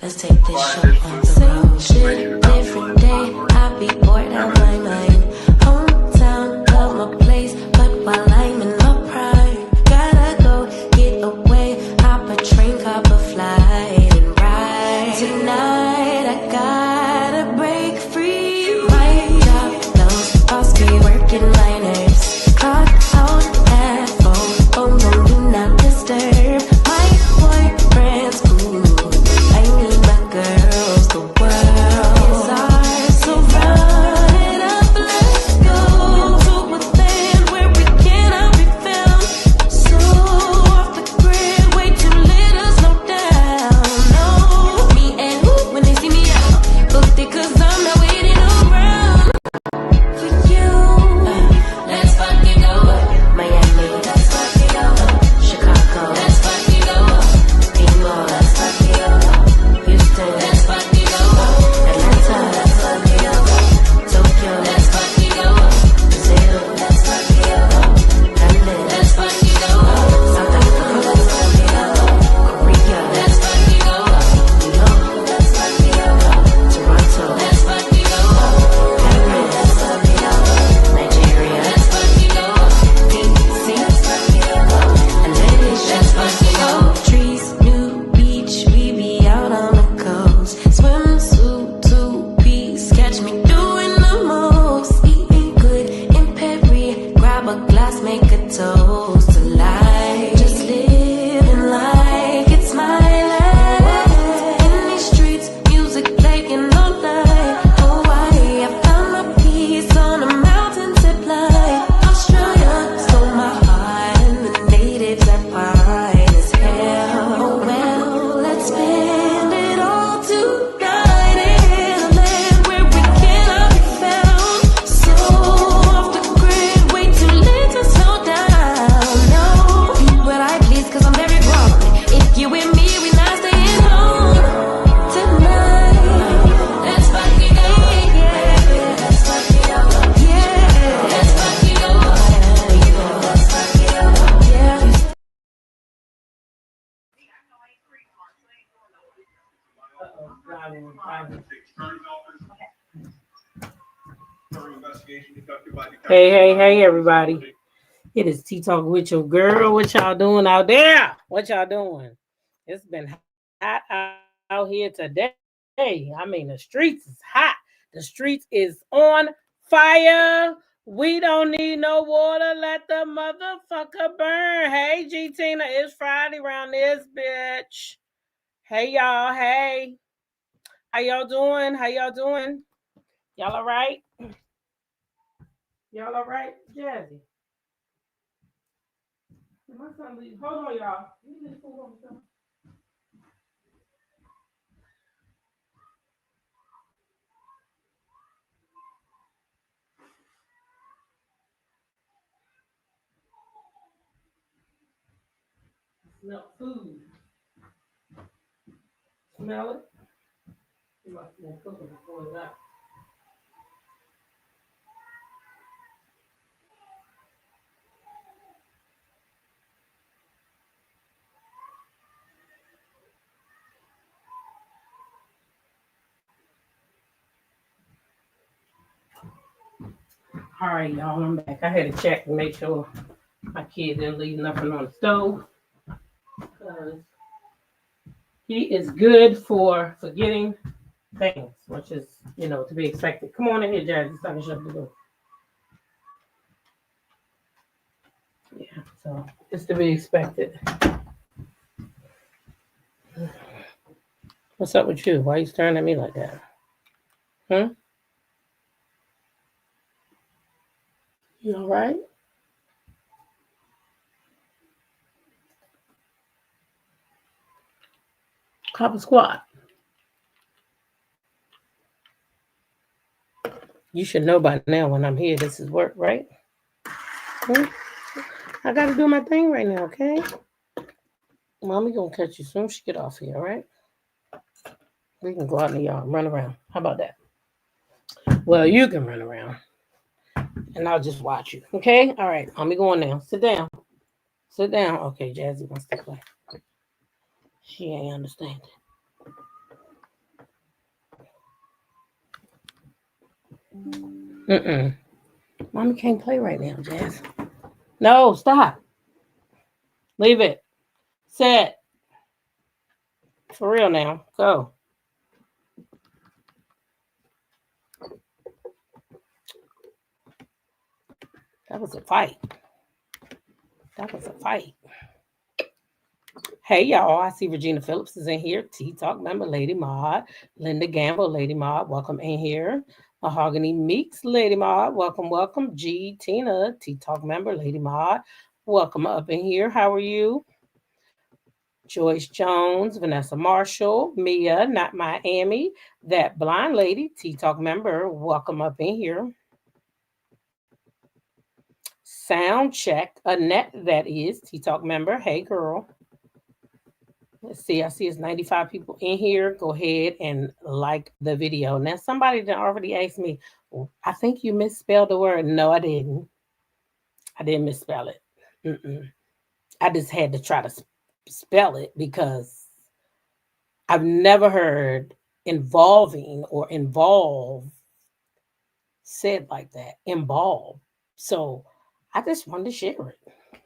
Let's take this show on the road. Shit, different day, I be bored out my mind. Hometown, love my place, but while I'm in my prime, gotta go get away. Hop a train, cop a flight, and ride. Tonight I gotta break free. My job, those boss be working my nerves. Clock out at 4, oh no, do not disturb. My boyfriend's cool. I need my girls, the world is ours, so run it up, let's go to a land where we cannot be found. So off the grid, way too lit, us no down. No, me and who when they see me out, booked it 'cause I'm not waiting around for you. Let's fucking go, Miami. Let's fucking go, Chicago. Let's fucking go, People. Let's fucking go, Houston. Let's fucking go, Atlanta. Let's fucking go, Tokyo. Let's fucking go, Brazil. Let's fucking go, London. Let's fucking go, South Africa. Let's fucking go, Korea. Let's fucking go, New York. Let's fucking go, Toronto. Let's fucking go, Paris. Let's fucking go, Nigeria. Let's fucking go, DC. Let's fucking go, Atlanta. Let's fucking go. Trees, new beach, we be out on the coast. Swimsuit, 2-piece, catch me doing the most. Eating good in Perry, grab a glass, make a toast to life. Just living like it's my life. In these streets, music playing all night. Hawaii, I found my peace on a mountain zip line. Australia stole my heart, and the natives are fine as hell. Oh well, let's spend it all tonight in a land where we cannot be found. So off the grid, way too late to slow down. No, be what I please 'cause I'm very grown. If you with me, we not staying home tonight. Let's fucking go, yeah. Let's fucking go, yeah. Let's fucking go, let's fucking go, yeah. Hey, everybody. It is Tea Talk with your girl. What y'all doing out there? What y'all doing? It's been hot out here today. I mean, the streets is hot. The streets is on fire. We don't need no water. Let the motherfucker burn. Hey, G Tina, it's Friday around this bitch. Hey, y'all. Hey. How y'all doing? Y'all all right? Y'all all right? Jazzy. My son leave. Hold on, y'all. You need to pull on something. Smell food. Smell it? You must have been cooking before that. All right, y'all, I'm back. I had to check and make sure my kid didn't leave nothing on the stove. Because he is good for forgetting things, which is, to be expected. Come on in here, Jazzy, so I can shut the door. Yeah, so it's to be expected. What's up with you? Why are you staring at me like that? You all right? Copper squat. You should know by now when I'm here, this is work, right? I got to do my thing right now, okay? Mommy gonna catch you soon as she get off here, all right? We can go out in the yard and run around. How about that? Well, you can run around, and I'll just watch you, okay? All right, Mommy going now. Sit down. Okay, Jazzy wants to play. She ain't understanding. Mommy can't play right now, Jazz. No, stop. Leave it. Set. For real now. Go. That was a fight. That was a fight. Hey y'all, I see Regina Phillips is in here. Tea Talk member Lady Maud. Linda Gamble, Lady Maud, welcome in here. Mahogany Meeks, Lady Maud, welcome, welcome. G Tina, Tea Talk member Lady Maud, welcome up in here. How are you? Joyce Jones, Vanessa Marshall, Mia, Not Miami, That Blind Lady, Tea Talk member, welcome up in here. Sound check, Annette, that is, Tea Talk member. Hey girl. Let's see, I see it's 95 people in here. Go ahead and like the video. Now, somebody that already asked me, I think you misspelled the word. No, I didn't. I didn't misspell it. I just had to try to spell it because I've never heard involving or involve said like that. Involve. So I just wanted to share it.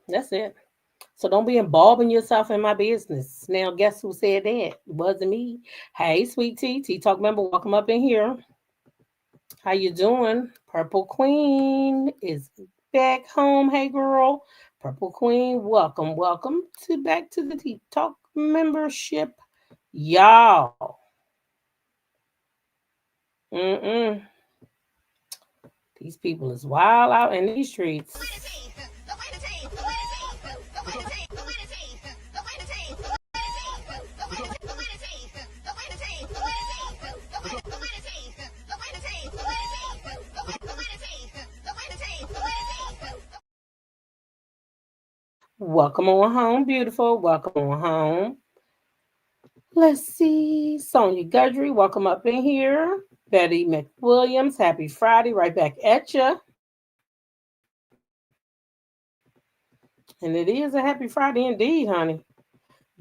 That's it. So don't be involving yourself in my business. Now, guess who said that? It wasn't me. Hey, sweet tea, Tea Talk member, welcome up in here. How you doing? Purple Queen is back home. Hey, girl. Purple Queen, welcome, welcome to back to the Tea Talk membership, y'all. These people is wild out in these streets. Welcome on home, beautiful. Welcome on home. Let's see. Sonia Gudry, welcome up in here. Betty McWilliams, happy Friday. Right back at you. And it is a happy Friday indeed, honey.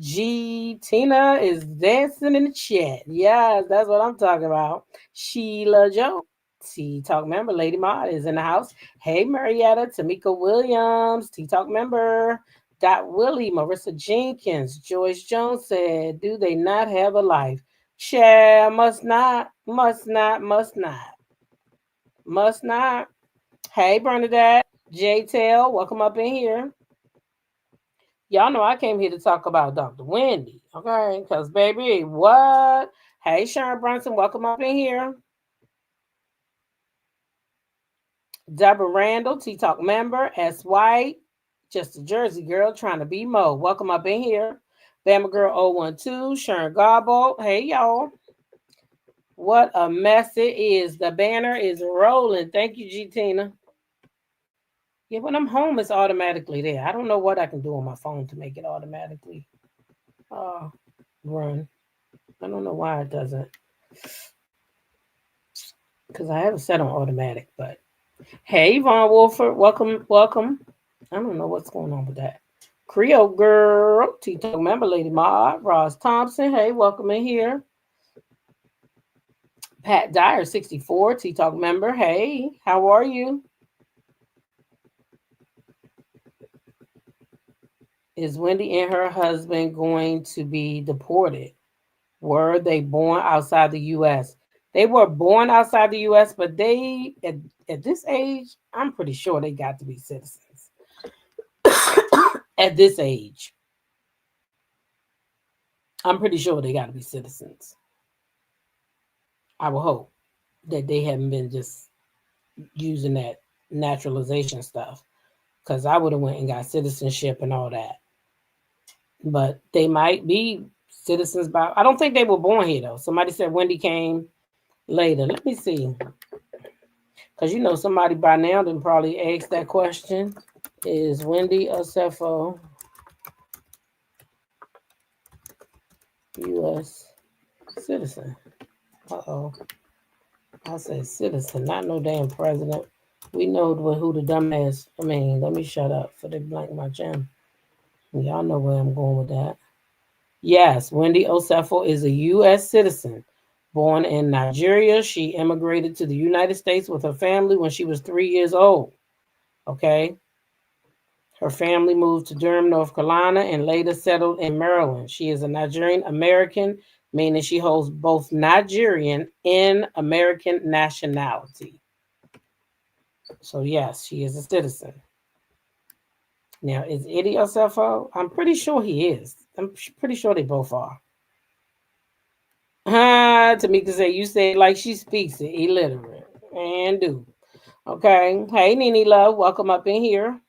G Tina is dancing in the chat. Yes, that's what I'm talking about. Sheila Joe, Tea Talk member, Lady Maud is in the house. Hey, Marietta, Tamika Williams, Tea Talk member. Dot Willie, Marissa Jenkins, Joyce Jones said, do they not have a life? Share, must not, must not, must not. Must not. Hey, Bernadette, J-Tail, welcome up in here. Y'all know I came here to talk about Dr. Wendy, okay? Because, baby, what? Hey, Sharon Brunson, welcome up in here. Deborah Randall, Tea Talk member. S. White, just a Jersey girl trying to be Mo. Welcome up in here. Bama Girl 012, Sharon Garbo. Hey, y'all. What a mess it is. The banner is rolling. Thank you, G. Tina. Yeah, when I'm home, it's automatically there. I don't know what I can do on my phone to make it automatically run. I don't know why it doesn't. Because I have it set on automatic, but hey, Yvonne Wolford, welcome, welcome. I don't know what's going on with that. Creole Girl, Tea Talk member, Lady Maud, Ross Thompson, hey, welcome in here. Pat Dyer, 64, Tea Talk member, hey, how are you? Is Wendy and her husband going to be deported? Were they born outside the U.S.? They were born outside the U.S., but they, at this age, I'm pretty sure they got to be citizens. At this age, I'm pretty sure they got to be citizens. I will hope that they haven't been just using that naturalization stuff, because I would have went and got citizenship and all that. But they might be citizens by, I don't think they were born here, though. Somebody said Wendy came later. Let me see. Because, you know, somebody by now didn't probably ask that question. Is Wendy Osefo U.S. citizen? Uh-oh. I said citizen, not no damn president. We know who the dumbass, let me shut up for they blank my channel. Y'all know where I'm going with that. Yes, Wendy Osefo is a U.S. citizen, Born in Nigeria, she immigrated to the United States with her family when she was 3 years old. Okay. Her family moved to Durham, North Carolina, and later settled in Maryland. She is a Nigerian American, meaning she holds both Nigerian and American nationality. So, yes, she is a citizen. Now, is Eddie Osefo? I'm pretty sure he is. I'm pretty sure they both are. Tamika said, you say like she speaks it, illiterate. And do. Okay. Hey, Nene Love, welcome up in here.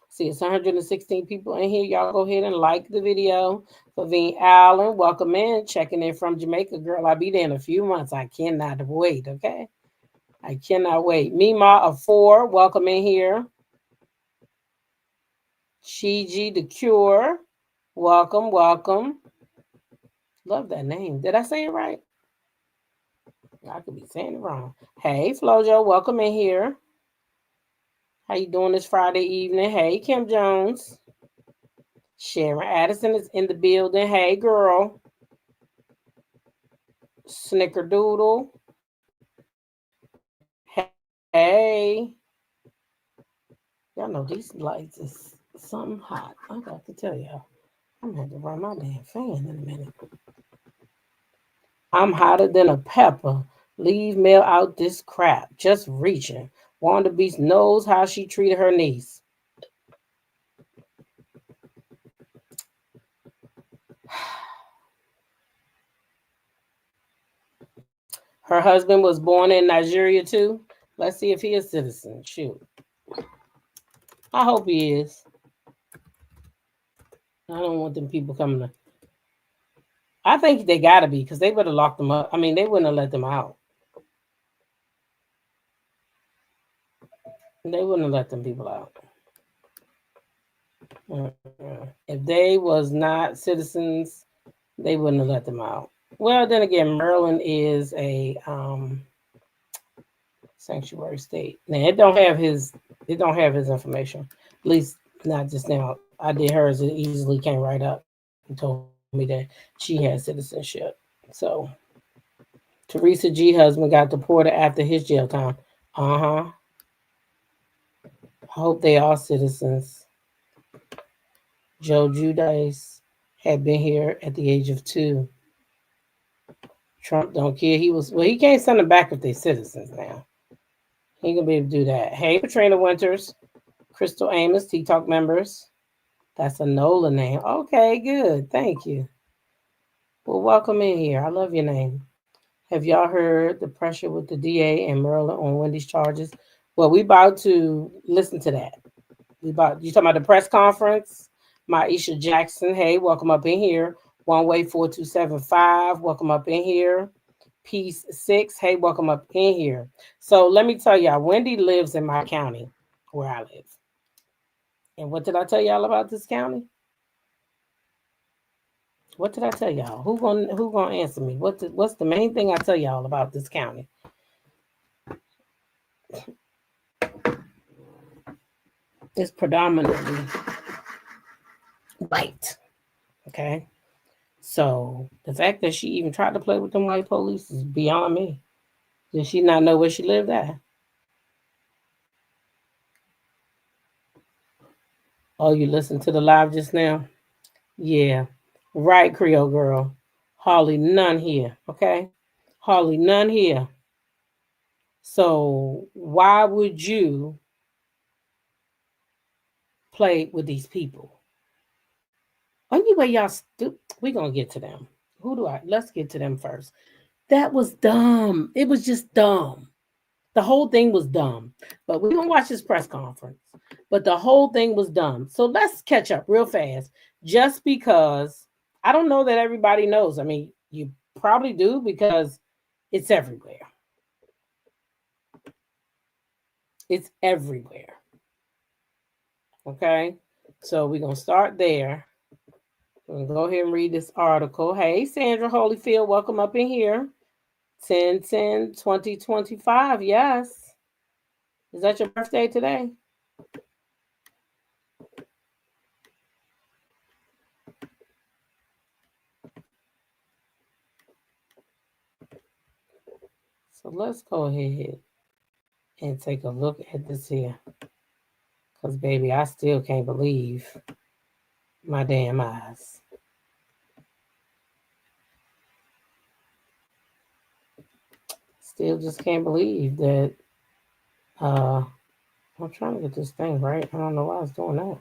See, it's 116 people in here. Y'all go ahead and like the video. Favine Allen, welcome in. Checking in from Jamaica. Girl, I'll be there in a few months. I cannot wait, okay? I cannot wait. Mima of 4, welcome in here. Shiji the Cure, welcome, welcome. Love that name. Did I say it right? I could be saying it wrong. Hey, Flojo, welcome in here. How you doing this Friday evening? Hey, Kim Jones. Sharon Addison is in the building. Hey, girl. Snickerdoodle. Hey. Y'all know these lights is something hot. I got to tell y'all. I'm going to have to run my damn fan in a minute. I'm hotter than a pepper. Leave Mel out this crap. Just reaching. Wanda Beast knows how she treated her niece. Her husband was born in Nigeria too. Let's see if he is a citizen. Shoot. I hope he is. I don't want them people coming to. I think they gotta be, because they would have locked them up. I mean, they wouldn't have let them out. They wouldn't have let them people out. If they was not citizens, they wouldn't have let them out. Well, then again, Maryland is a sanctuary state. Now it don't have his information. At least not just now. I did hers. It easily came right up and told me that she had citizenship. So Teresa G. husband got deported after his jail time. I hope they are citizens. Joe Judice had been here at the age of 2. Trump don't care. He can't send them back if they're citizens now. He ain't gonna be able to do that. Hey, Katrina Winters, Crystal Amos, T-Talk members. That's a NOLA name. Okay, good. Thank you. Well, welcome in here. I love your name. Have y'all heard the pressure with the DA and Maryland on Wendy's charges? Well, we about to listen to that. You talking about the press conference? Maisha Jackson, hey, welcome up in here. One Way 4275, welcome up in here. Peace 6, hey, welcome up in here. So let me tell y'all, Wendy lives in my county where I live. And what did I tell y'all about this county? What did I tell y'all? Who gonna answer me? What's the main thing I tell y'all about this county? It's predominantly white. Okay. So the fact that she even tried to play with them white police is beyond me. Did she not know where she lived at? Oh, you listened to the live just now? Yeah. Right, Creole girl. Hardly none here. Okay. Hardly none here. So why would you play with these people? Anyway, y'all, we're going to get to them. Let's get to them first. That was dumb. It was just dumb. The whole thing was dumb. But we're going to watch this press conference. But the whole thing was dumb. So let's catch up real fast. Just because I don't know that everybody knows. I mean, you probably do because it's everywhere. It's everywhere. Okay? So we're going to start there. We'll go ahead and read this article. Hey, Sandra Holyfield, welcome up in here. 10/10/2025. Yes. Is that your birthday today? So let's go ahead and take a look at this here. Because, baby, I still can't believe my damn eyes. Still just can't believe that. I'm trying to get this thing right. I don't know why it's doing that.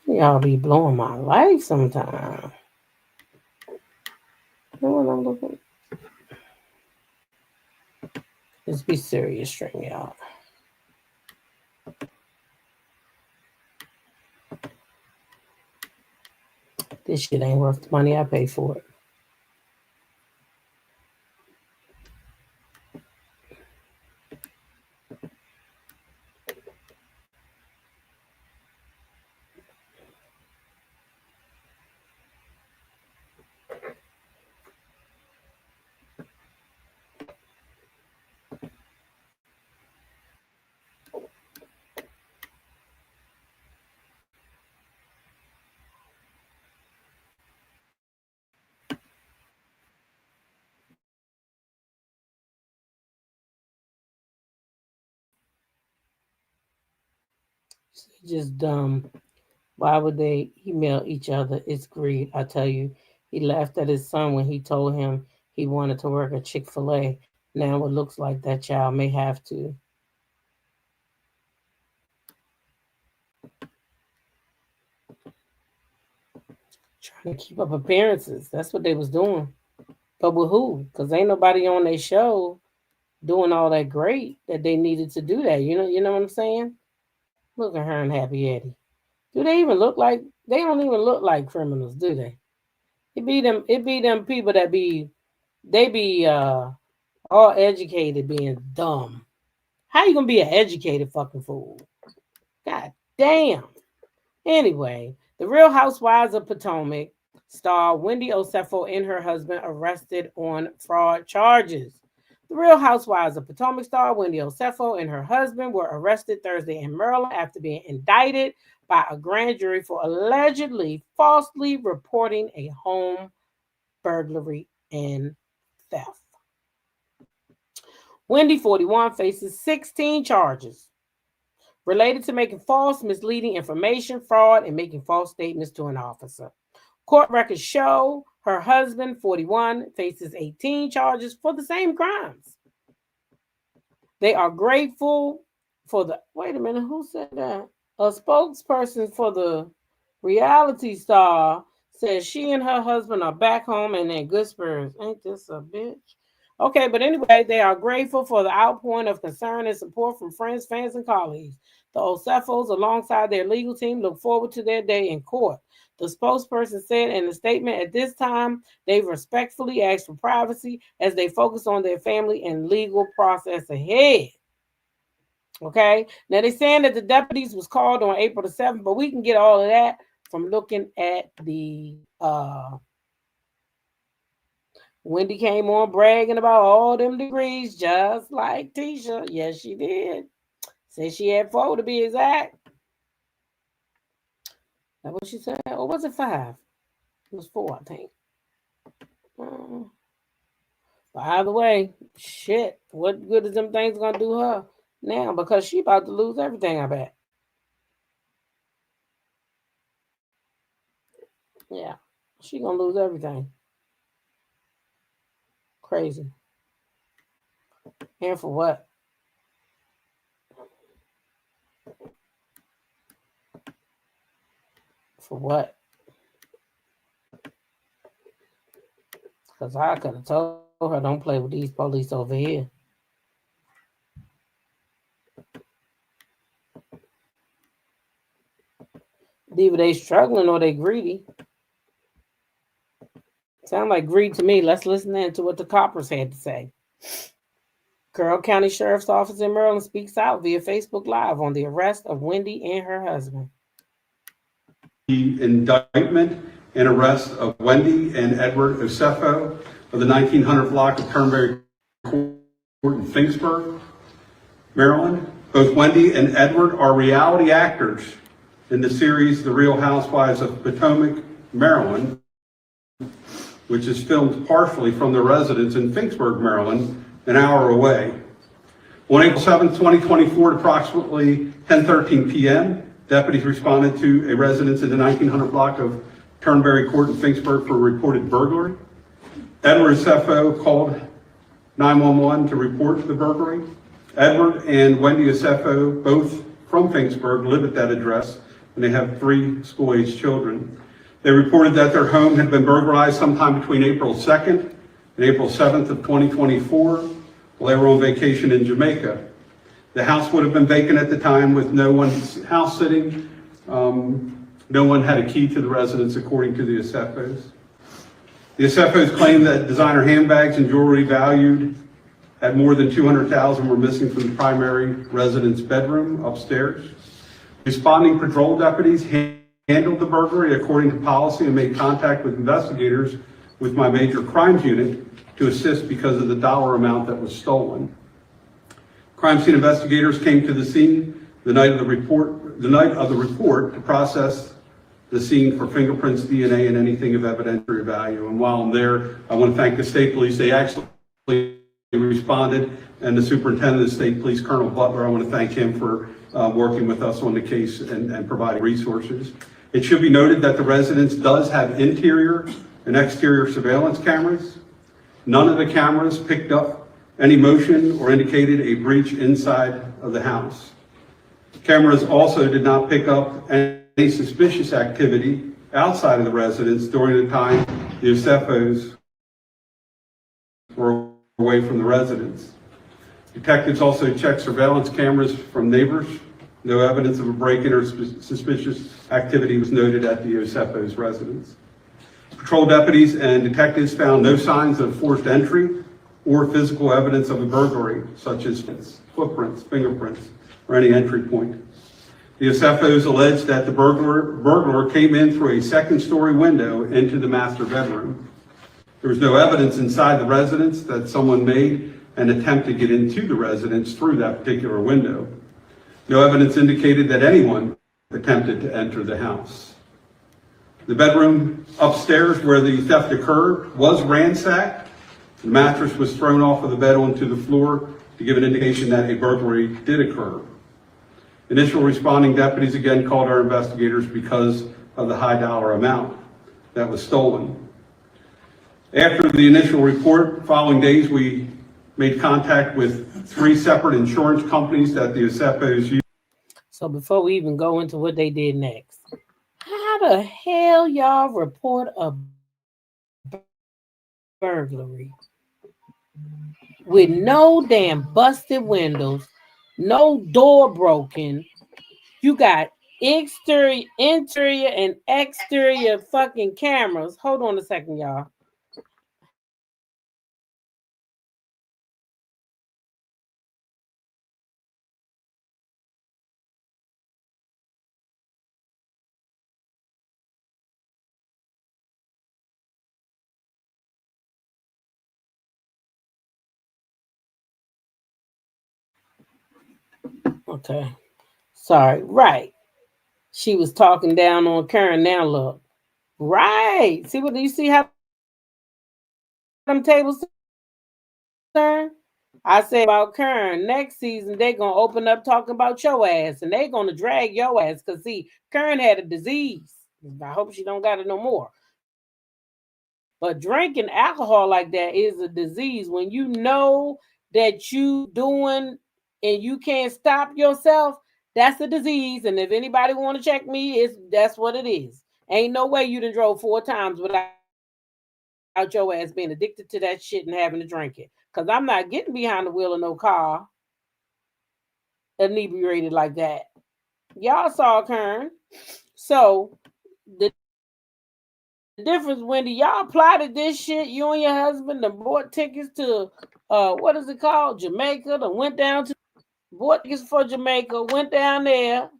Y'all be blowing my life sometime. You know what I'm looking? Let's be serious, string y'all. This shit ain't worth the money I pay for it. It's just dumb. Why would they email each other? It's greed. I tell you, he laughed at his son when he told him he wanted to work at Chick-fil-A. Now it looks like that child may have to. Trying to keep up appearances. That's what they was doing. But with who? Because ain't nobody on their show doing all that great that they needed to do that. You know what I'm saying? Look at her and Happy Eddie. Do they even look like they don't even look like criminals, do they? It be them people that be all educated being dumb. How you gonna be an educated fucking fool? God damn. Anyway, the Real Housewives of Potomac star Wendy Osefo and her husband arrested on fraud charges. The Real Housewives of Potomac star Wendy Osefo and her husband were arrested Thursday in Maryland after being indicted by a grand jury for allegedly falsely reporting a home burglary and theft. Wendy, 41, faces 16 charges related to making false, misleading information, fraud, and making false statements to an officer. Court records show her husband, 41, faces 18 charges for the same crimes. They are grateful for the. Wait a minute, who said that? A spokesperson for the reality star says she and her husband are back home and in good spirits. Ain't this a bitch? Okay, but anyway, they are grateful for the outpouring of concern and support from friends, fans, and colleagues. The Osefos, alongside their legal team, look forward to their day in court. The spokesperson said in a statement, at this time, they respectfully ask for privacy as they focus on their family and legal process ahead. Okay, now they're saying that the deputies was called on April the 7th, but we can get all of that from looking at the Wendy came on bragging about all them degrees, just like Tisha. Yes, she did. Said she had 4 to be exact. That's what she said. Or was it 5? It was 4, I think. But either way, shit, what good is them things gonna do her now? Because she about to lose everything, I bet. Yeah, she gonna lose everything. Crazy. And for what? For what? Because I could have told her, don't play with these police over here. Either they struggling or they greedy. Sound like greed to me. Let's listen in to what the coppers had to say. Carroll County Sheriff's Office in Maryland speaks out via Facebook Live on the arrest of Wendy and her husband. The indictment and arrest of Wendy and Edward Osefo of the 1900 block of Turnberry Court in Finksburg, Maryland. Both Wendy and Edward are reality actors in the series The Real Housewives of Potomac, Maryland, which is filmed partially from their residence in Finksburg, Maryland, an hour away. On April 7, 2024, at approximately 10:13 p.m., deputies responded to a residence in the 1900 block of Turnberry Court in Finksburg for a reported burglary. Edward Osefo called 911 to report the burglary. Edward and Wendy Osefo, both from Finksburg, live at that address, and they have 3 school-aged children. They reported that their home had been burglarized sometime between April 2nd and April 7th of 2024 while they were on vacation in Jamaica. The house would have been vacant at the time with no one's house sitting. No one had a key to the residence, according to the Osefos. The Osefos claim that designer handbags and jewelry valued at more than $200,000 were missing from the primary residence bedroom upstairs. Responding patrol deputies handled the burglary according to policy and made contact with investigators with my major crimes unit to assist because of the dollar amount that was stolen. Crime scene investigators came to the scene the night of the report to process the scene for fingerprints, DNA, and anything of evidentiary value. And while I'm there, I want to thank the state police. They actually responded, and the superintendent of the state police, Colonel Butler, I want to thank him for working with us on the case and providing resources. It should be noted that the residence does have interior and exterior surveillance cameras. None of the cameras picked up any motion or indicated a breach inside of the house. Cameras also did not pick up any suspicious activity outside of the residence during the time the Osefos were away from the residence. Detectives also checked surveillance cameras from neighbors. No evidence of a break-in or suspicious activity was noted at the Osefos' residence. Patrol deputies and detectives found no signs of forced entry or physical evidence of a burglary, such as footprints, fingerprints, or any entry point. The Osefos alleged that the burglar came in through a second-story window into the master bedroom. There was no evidence inside the residence that someone made an attempt to get into the residence through that particular window. No evidence indicated that anyone attempted to enter the house. The bedroom upstairs where the theft occurred was ransacked. The mattress was thrown off of the bed onto the floor to give an indication that a burglary did occur. Initial responding deputies again called our investigators because of the high dollar amount that was stolen. After the initial report, following days, we made contact with 3 separate insurance companies that the Osefos used. So before we even go into what they did next, how the hell y'all report a burglary with no damn busted windows, no door broken? You got exterior, interior, and exterior fucking cameras. Hold on a second, y'all. Okay. Sorry. Right. She was talking down on Karen. Now look. Right. See what you see how them tables turn? I said about Karen, next season they're gonna open up talking about your ass and they're gonna drag your ass because see, Karen had a disease. I hope she don't got it no more. But drinking alcohol like that is a disease. When you know that you doing and you can't stop yourself, that's a disease. And if anybody want to check me, that's what it is. Ain't no way you done drove 4 times without your ass being addicted to that shit and having to drink it. Because I'm not getting behind the wheel of no car inebriated like that. Y'all saw Kern. So the difference, Wendy, y'all plotted this shit. You and your husband bought tickets to what is it called? Jamaica. Went down to bought tickets for Jamaica, went down there,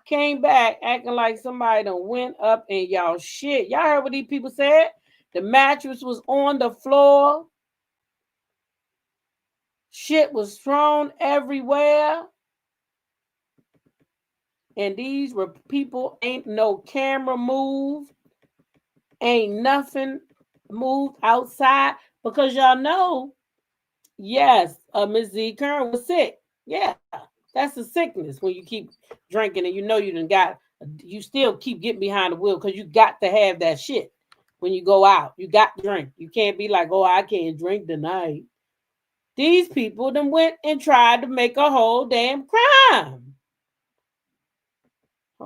came back acting like somebody done went up in y'all shit. Y'all heard what these people said? The mattress was on the floor. Shit was thrown everywhere. And these were people, ain't no camera moved. Ain't nothing moved outside because y'all know, yes, Ms. Z. Kern was sick. Yeah, that's a sickness when you keep drinking and you know you still keep getting behind the wheel because you got to have that shit when you go out. You got to drink. You can't be like, oh, I can't drink tonight. These people then went and tried to make a whole damn crime.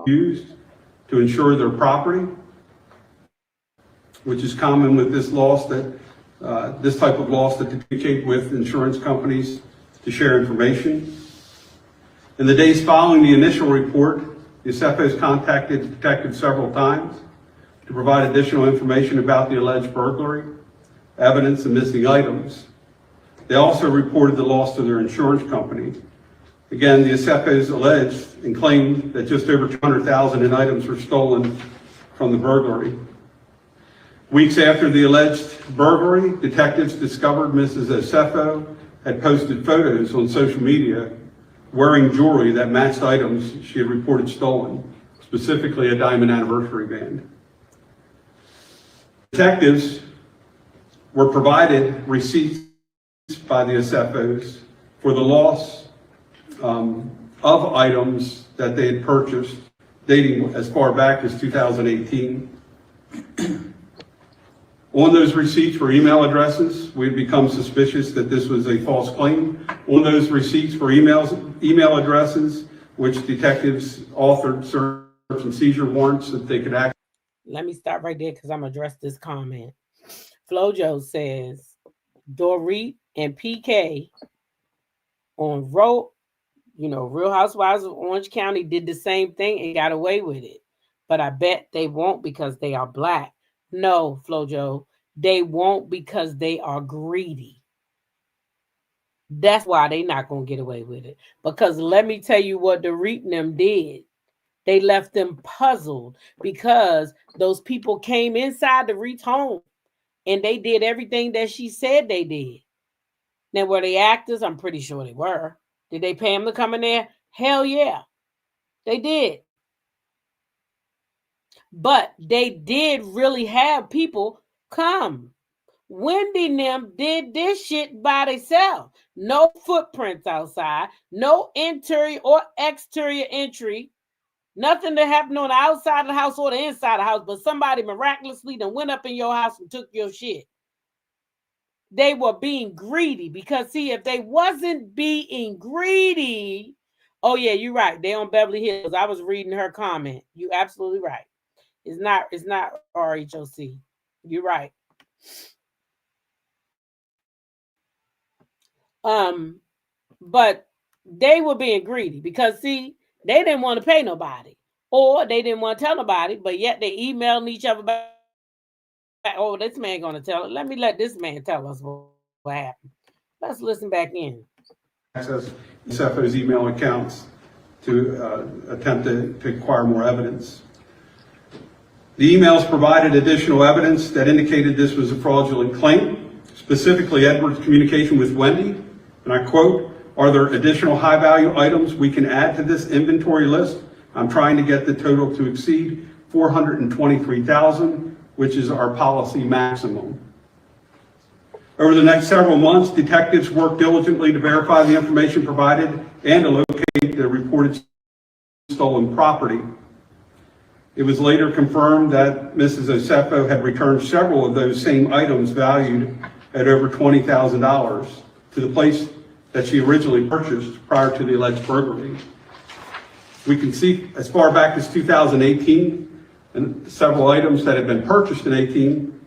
Used to insure their property, which is common with this loss this type of loss that communicate with insurance companies to share information. In the days following the initial report, the SFOs contacted the detective several times to provide additional information about the alleged burglary, evidence, and missing items. They also reported the loss to their insurance company. Again, the SFOs alleged and claimed that just over $200,000 in items were stolen from the burglary. Weeks after the alleged burglary, detectives discovered Mrs. Osefo had posted photos on social media wearing jewelry that matched items she had reported stolen, specifically a diamond anniversary band. Detectives were provided receipts by the Osefos for the loss of items that they had purchased dating as far back as 2018. On those receipts were email addresses. We had become suspicious that this was a false claim. On those receipts were email addresses, which detectives authored search and seizure warrants that they could act. Let me stop right there because I'm going to address this comment. Flojo says, Dorit and PK on Real Housewives of Orange County did the same thing and got away with it. But I bet they won't because they are black. No, Flojo, they won't because they are greedy. That's why they not going to get away with it. Because let me tell you what the Dorit and them did. They left them puzzled because those people came inside the Reed's home and they did everything that she said they did. Now, were they actors? I'm pretty sure they were. Did they pay them to come in there? Hell yeah, they did. But they did really have people come. Wendy and them did this shit by themselves. No footprints outside, no interior or exterior entry, nothing that happened on the outside of the house or the inside of the house, but somebody miraculously then went up in your house and took your shit. They were being greedy because, see, if they wasn't being greedy, oh yeah, you're right. They on Beverly Hills. I was reading her comment. You absolutely right. It's not RHOC. You're right. But they were being greedy because, see, they didn't want to pay nobody or they didn't want to tell nobody, but yet they emailed each other back. Oh, this man gonna tell it. Let me let this man tell us what happened. Let's listen back in. Access SFO's email accounts to attempt to acquire more evidence. The emails provided additional evidence that indicated this was a fraudulent claim, specifically Edward's communication with Wendy, and I quote, "Are there additional high-value items we can add to this inventory list? I'm trying to get the total to exceed $423,000, which is our policy maximum." Over the next several months, detectives worked diligently to verify the information provided and to locate the reported stolen property. It was later confirmed that Mrs. Osefo had returned several of those same items valued at over $20,000 to the place that she originally purchased prior to the alleged burglary. We can see as far back as 2018 and several items that had been purchased in 18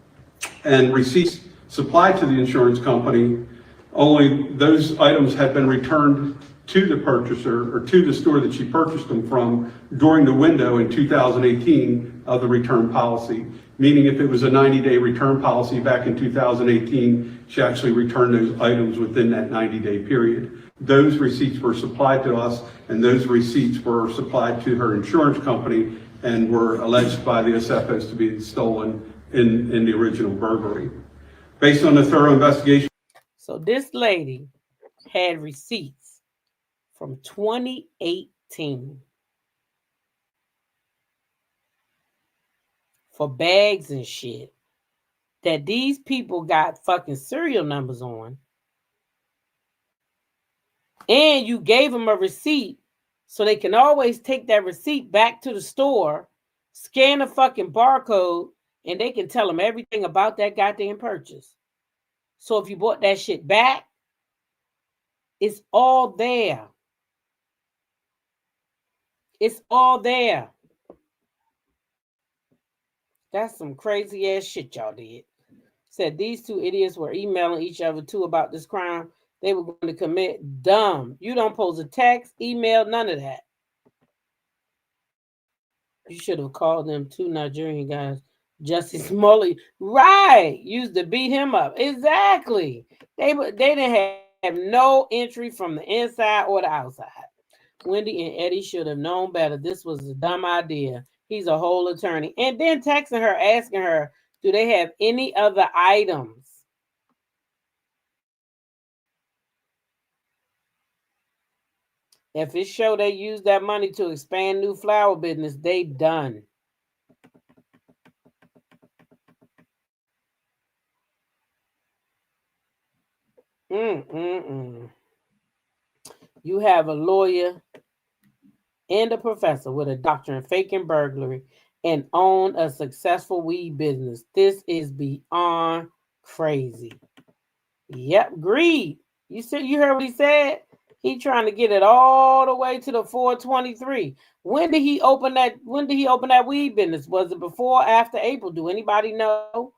and receipts supplied to the insurance company, only those items had been returned to the purchaser or to the store that she purchased them from during the window in 2018 of the return policy. Meaning if it was a 90-day return policy back in 2018, she actually returned those items within that 90-day period. Those receipts were supplied to us, and those receipts were supplied to her insurance company and were alleged by the SFOs to be stolen in the original burglary. Based on the thorough investigation. So this lady had receipts from 2018 for bags and shit that these people got fucking serial numbers on. And you gave them a receipt so they can always take that receipt back to the store, scan a fucking barcode, and they can tell them everything about that goddamn purchase. So if you bought that shit back, it's all there. It's all there. That's some crazy ass shit y'all did. Said these two idiots were emailing each other too about this crime they were going to commit. Dumb. You don't post a text, email, none of that. You should have called them two Nigerian guys. Justice Smalley. Right. Used to beat him up. Exactly. They didn't have no entry from the inside or the outside. Wendy and Eddie should have known better. This was a dumb idea. He's a whole attorney. And then texting her, asking her, do they have any other items? If it show they use that money to expand new flower business, they done. You have a lawyer and a professor with a doctorate in faking burglary and own a successful weed business. This is beyond crazy. Yep, greed. You heard what he said? He trying to get it all the way to the 423. When did he open that weed business? Was it before or after April? Do anybody know?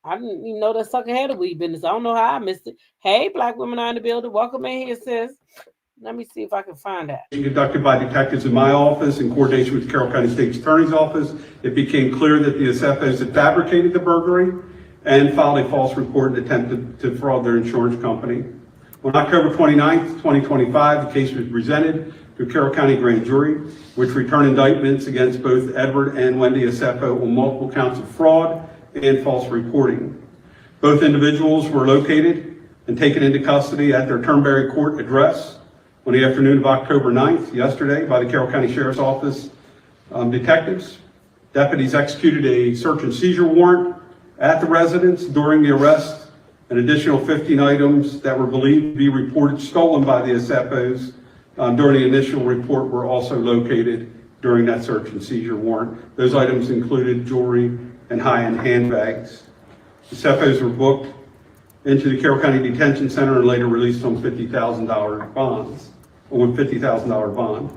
I didn't even know that sucker had a weed business. I don't know how I missed it. Hey, black women are in the building. Welcome in here, sis. Let me see if I can find that. Conducted by detectives in my office in coordination with the Carroll County State's Attorney's Office, it became clear that the SFOs had fabricated the burglary and filed a false report and attempted to fraud their insurance company. On October 29th, 2025, the case was presented to a Carroll County grand jury, which returned indictments against both Edward and Wendy SFO on multiple counts of fraud and false reporting. Both individuals were located and taken into custody at their Turnberry Court address on the afternoon of October 9th, yesterday, by the Carroll County Sheriff's Office detectives. Deputies executed a search and seizure warrant at the residence during the arrest. An additional 15 items that were believed to be reported stolen by the SFOs during the initial report were also located during that search and seizure warrant. Those items included jewelry and high-end handbags. The SFOs were booked into the Carroll County Detention Center and later released on $50,000 bonds, on $50,000 bond.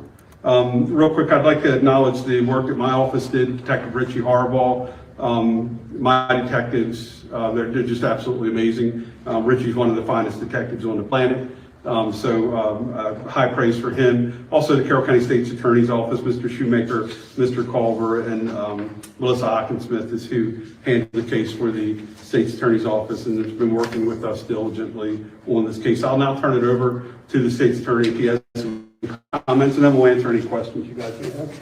Real quick, I'd like to acknowledge the work that my office did, Detective Richie Harbaugh. My detectives, they're just absolutely amazing. Richie's one of the finest detectives on the planet. High praise for him. Also the Carroll County State's Attorney's Office, Mr. Shoemaker, Mr. Culver, and Melissa Hockensmith is who handled the case for the State's Attorney's Office and has been working with us diligently on this case. I'll now turn it over to the State's Attorney if he has some comments, and then we'll answer any questions you guys may have.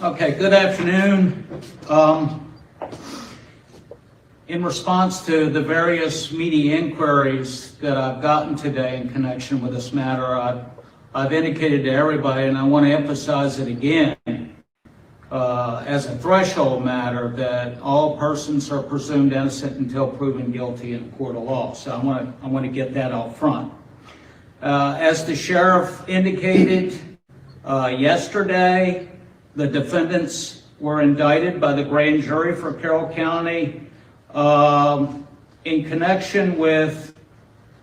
Okay, good afternoon. In response to the various media inquiries that I've gotten today in connection with this matter, I've indicated to everybody, and I want to emphasize it again, as a threshold matter, that all persons are presumed innocent until proven guilty in a court of law. So I want to get that out front. As the sheriff indicated yesterday, the defendants were indicted by the grand jury for Carroll County in connection with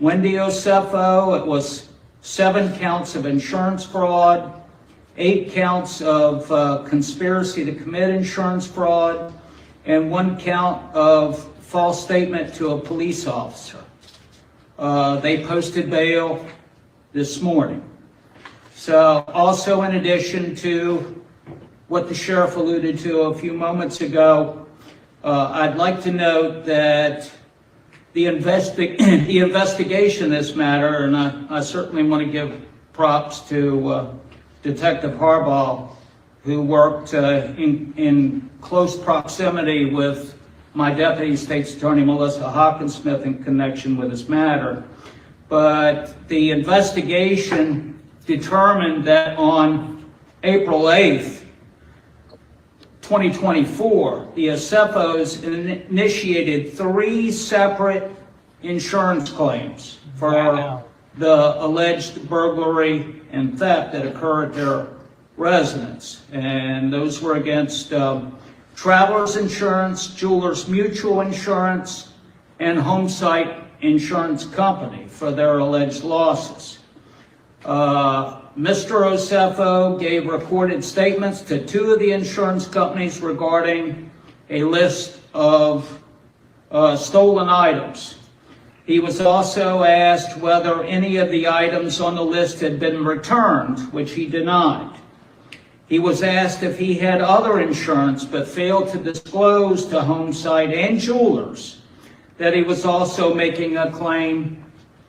Wendy Osefo. It was 7 counts of insurance fraud, 8 counts of conspiracy to commit insurance fraud, and 1 count of false statement to a police officer. They posted bail this morning. So also in addition to what the sheriff alluded to a few moments ago, I'd like to note that the investigation in this matter, and I certainly want to give props to Detective Harbaugh, who worked in close proximity with my Deputy State's Attorney Melissa Hawkinsmith in connection with this matter. But the investigation determined that on April 8th, 2024, the ASEFOs initiated 3 separate insurance claims for the alleged burglary and theft that occurred at their residence. And those were against Travelers Insurance, Jewelers Mutual Insurance, and Homesite Insurance Company for their alleged losses. Mr. Osefo gave recorded statements to 2 of the insurance companies regarding a list of stolen items. He was also asked whether any of the items on the list had been returned, which he denied. He was asked if he had other insurance but failed to disclose to Homesite and Jewelers that he was also making a claim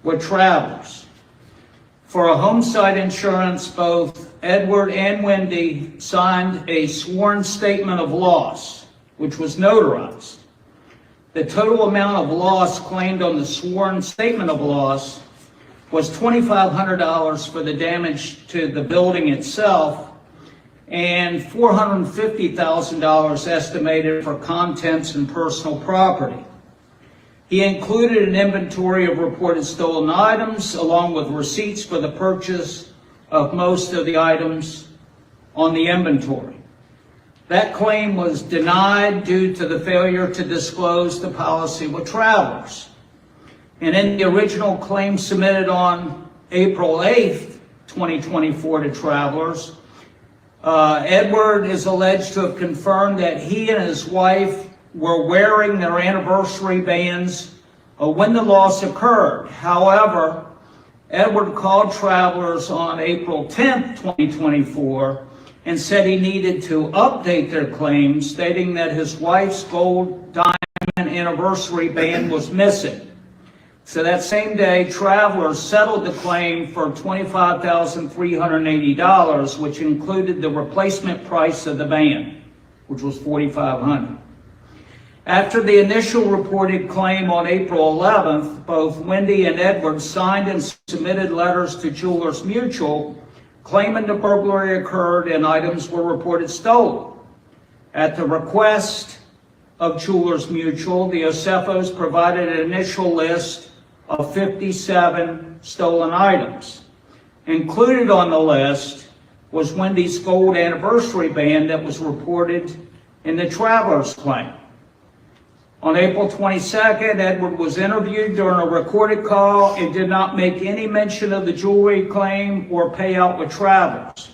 with Travelers. For a Homesite insurance, both Edward and Wendy signed a sworn statement of loss, which was notarized. The total amount of loss claimed on the sworn statement of loss was $2,500 for the damage to the building itself and $450,000 estimated for contents and personal property. He included an inventory of reported stolen items along with receipts for the purchase of most of the items on the inventory. That claim was denied due to the failure to disclose the policy with Travelers. And in the original claim submitted on April 8th, 2024 to Travelers, Edward is alleged to have confirmed that he and his wife were wearing their anniversary bands when the loss occurred. However, Edward called Travelers on April 10th, 2024, and said he needed to update their claim, stating that his wife's gold diamond anniversary band was missing. So that same day, Travelers settled the claim for $25,380, which included the replacement price of the band, which was $4,500. After the initial reported claim on April 11th, both Wendy and Edward signed and submitted letters to Jewelers Mutual claiming the burglary occurred and items were reported stolen. At the request of Jewelers Mutual, the Osefos provided an initial list of 57 stolen items. Included on the list was Wendy's gold anniversary band that was reported in the Travelers claim. On April 22nd, Edward was interviewed during a recorded call and did not make any mention of the jewelry claim or payout with Travelers.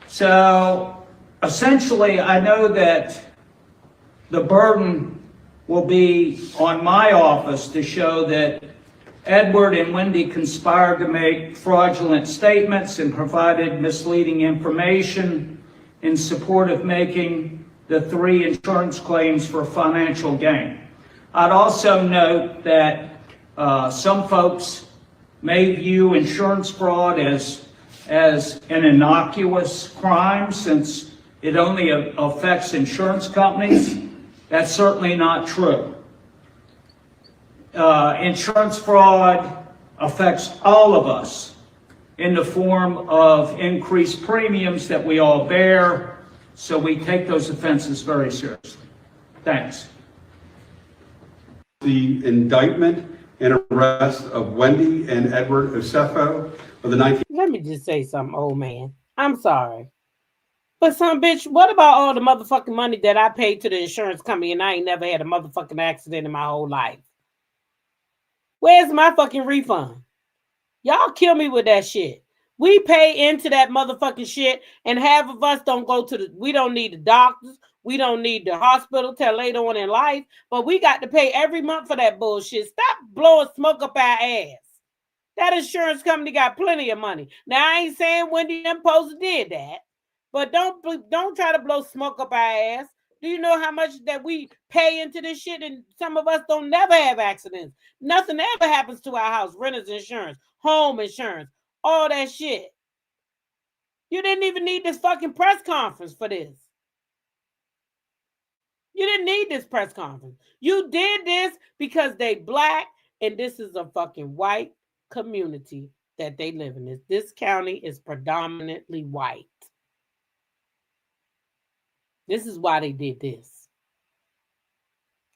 So essentially, I know that the burden will be on my office to show that Edward and Wendy conspired to make fraudulent statements and provided misleading information in support of making the 3 insurance claims for financial gain. I'd also note that some folks may view insurance fraud as an innocuous crime since it only affects insurance companies. That's certainly not true. Insurance fraud affects all of us in the form of increased premiums that we all bear. So we take those offenses very seriously. Thanks. The indictment and arrest of Wendy and Edward Osefo of the 19... Let me just say something, old man. I'm sorry. But some bitch, what about all the motherfucking money that I paid to the insurance company and I ain't never had a motherfucking accident in my whole life? Where's my fucking refund? Y'all kill me with that shit. We pay into that motherfucking shit, and half of us don't go to we don't need the doctors, we don't need the hospital till later on in life, but we got to pay every month for that bullshit. Stop blowing smoke up our ass. That insurance company got plenty of money. Now I ain't saying Wendy Imposter did that, but don't try to blow smoke up our ass. Do you know how much that we pay into this shit? And some of us don't never have accidents. Nothing ever happens to our house. Renter's insurance, home insurance, all that shit. You didn't even need this fucking press conference for this. You didn't need this press conference. You did this because they black and this is a fucking white community that they live in. This county is predominantly white. This is why they did this.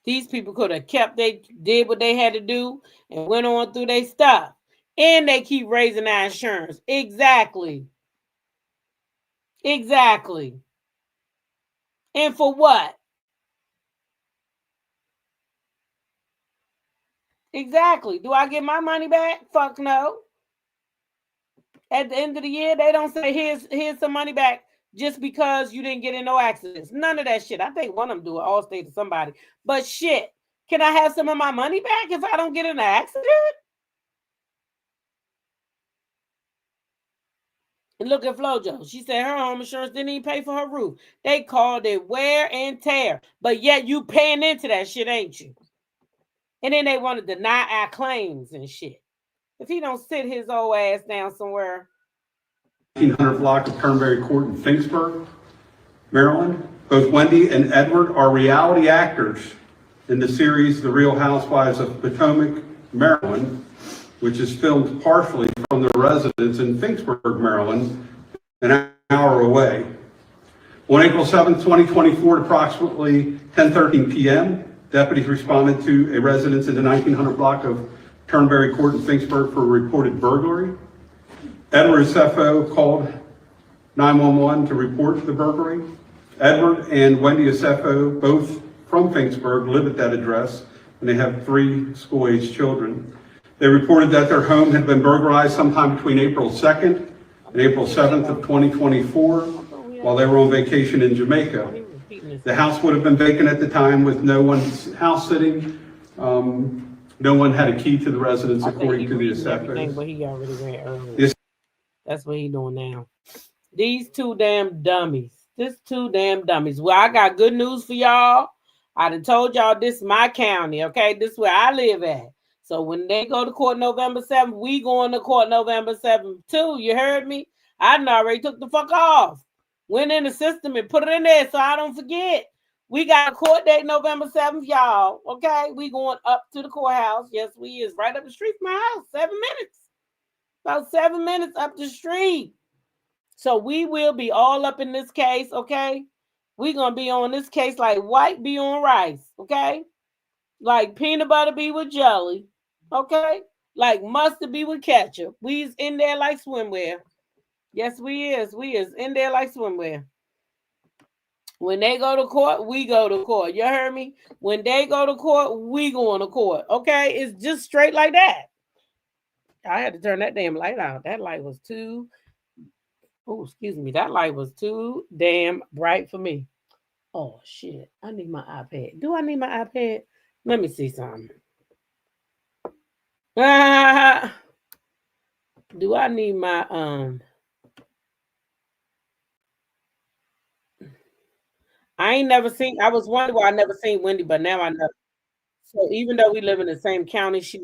These people could have did what they had to do and went on through their stuff. And they keep raising our insurance. Exactly. Exactly. And for what? Exactly. Do I get my money back? Fuck no. At the end of the year, they don't say here's some money back just because you didn't get in no accidents. None of that shit. I think one of them do it, Allstate to somebody. But shit, can I have some of my money back if I don't get in an accident? And look at Flojo. She said her home insurance didn't even pay for her roof. They called it wear and tear. But yet you paying into that shit, ain't you? And then they want to deny our claims and shit. If he don't sit his old ass down somewhere. 1900 block of Turnberry Court in Finksburg, Maryland. Both Wendy and Edward are reality actors in the series The Real Housewives of Potomac, Maryland, which is filmed partially from their residence in Finksburg, Maryland, an hour away. On April 7, 2024, at approximately 10:13 p.m., deputies responded to a residence in the 1900 block of Turnberry Court in Finksburg for a reported burglary. Edward Asefo called 911 to report the burglary. Edward and Wendy Asefo, both from Finksburg, live at that address, and they have 3 school-aged children. They reported that their home had been burglarized sometime between April 2nd and April 7th of 2024 while they were on vacation in Jamaica. The house would have been vacant at the time with no one's house sitting. No one had a key to the residence according to the Asefos. But he already read earlier. That's what he's doing now. These 2 damn dummies. Well, I got good news for y'all. I done told y'all this is my county, okay? This is where I live at. So when they go to court November 7th, we going to court November 7th too. You heard me? I done already took the fuck off. Went in the system and put it in there so I don't forget. We got a court date November 7th, y'all. Okay? We going up to the courthouse. Yes, we is right up the street from my house. 7 minutes. About 7 minutes up the street. So we will be all up in this case, okay? We're going to be on this case like white be on rice, okay? Like peanut butter be with jelly, okay? Like mustard be with ketchup. We's in there like swimwear. Yes, we is. We is in there like swimwear. When they go to court, we go to court. You heard me? When they go to court, we going to court, okay? It's just straight like that. I had to turn that damn light out. That light was too... Oh, excuse me. That light was too damn bright for me. Oh, shit. I need my iPad. Do I need my iPad? Let me see something. Do I need my... I ain't never seen... I was wondering why I never seen Wendy, but now I know. So even though we live in the same county, she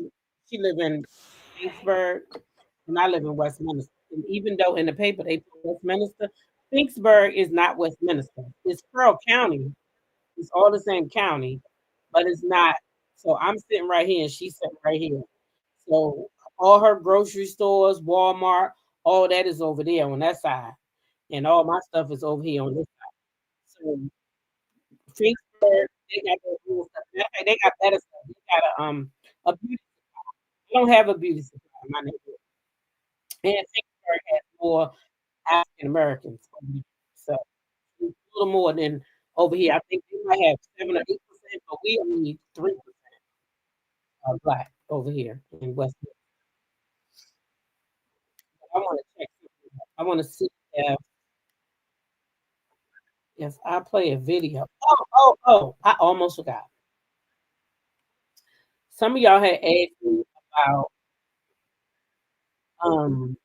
live in Finksburg, and I live in Westminster. And even though in the paper they put Westminster, Finksburg is not Westminster. It's Pearl County. It's all the same county, but it's not. So I'm sitting right here and she's sitting right here. So all her grocery stores, Walmart, all that is over there on that side. And all my stuff is over here on this side. So Finksburg, they got their own stuff. They got better stuff. They got a beauty supply. They don't have a beauty supply in my neighborhood. And Finksburg has more African Americans. So it's a little more than over here. I think they might have 7 or 8%, but we only 3% are black over here in West. I want to check. I want to see if I play a video. Oh! I almost forgot. Some of y'all had asked me about um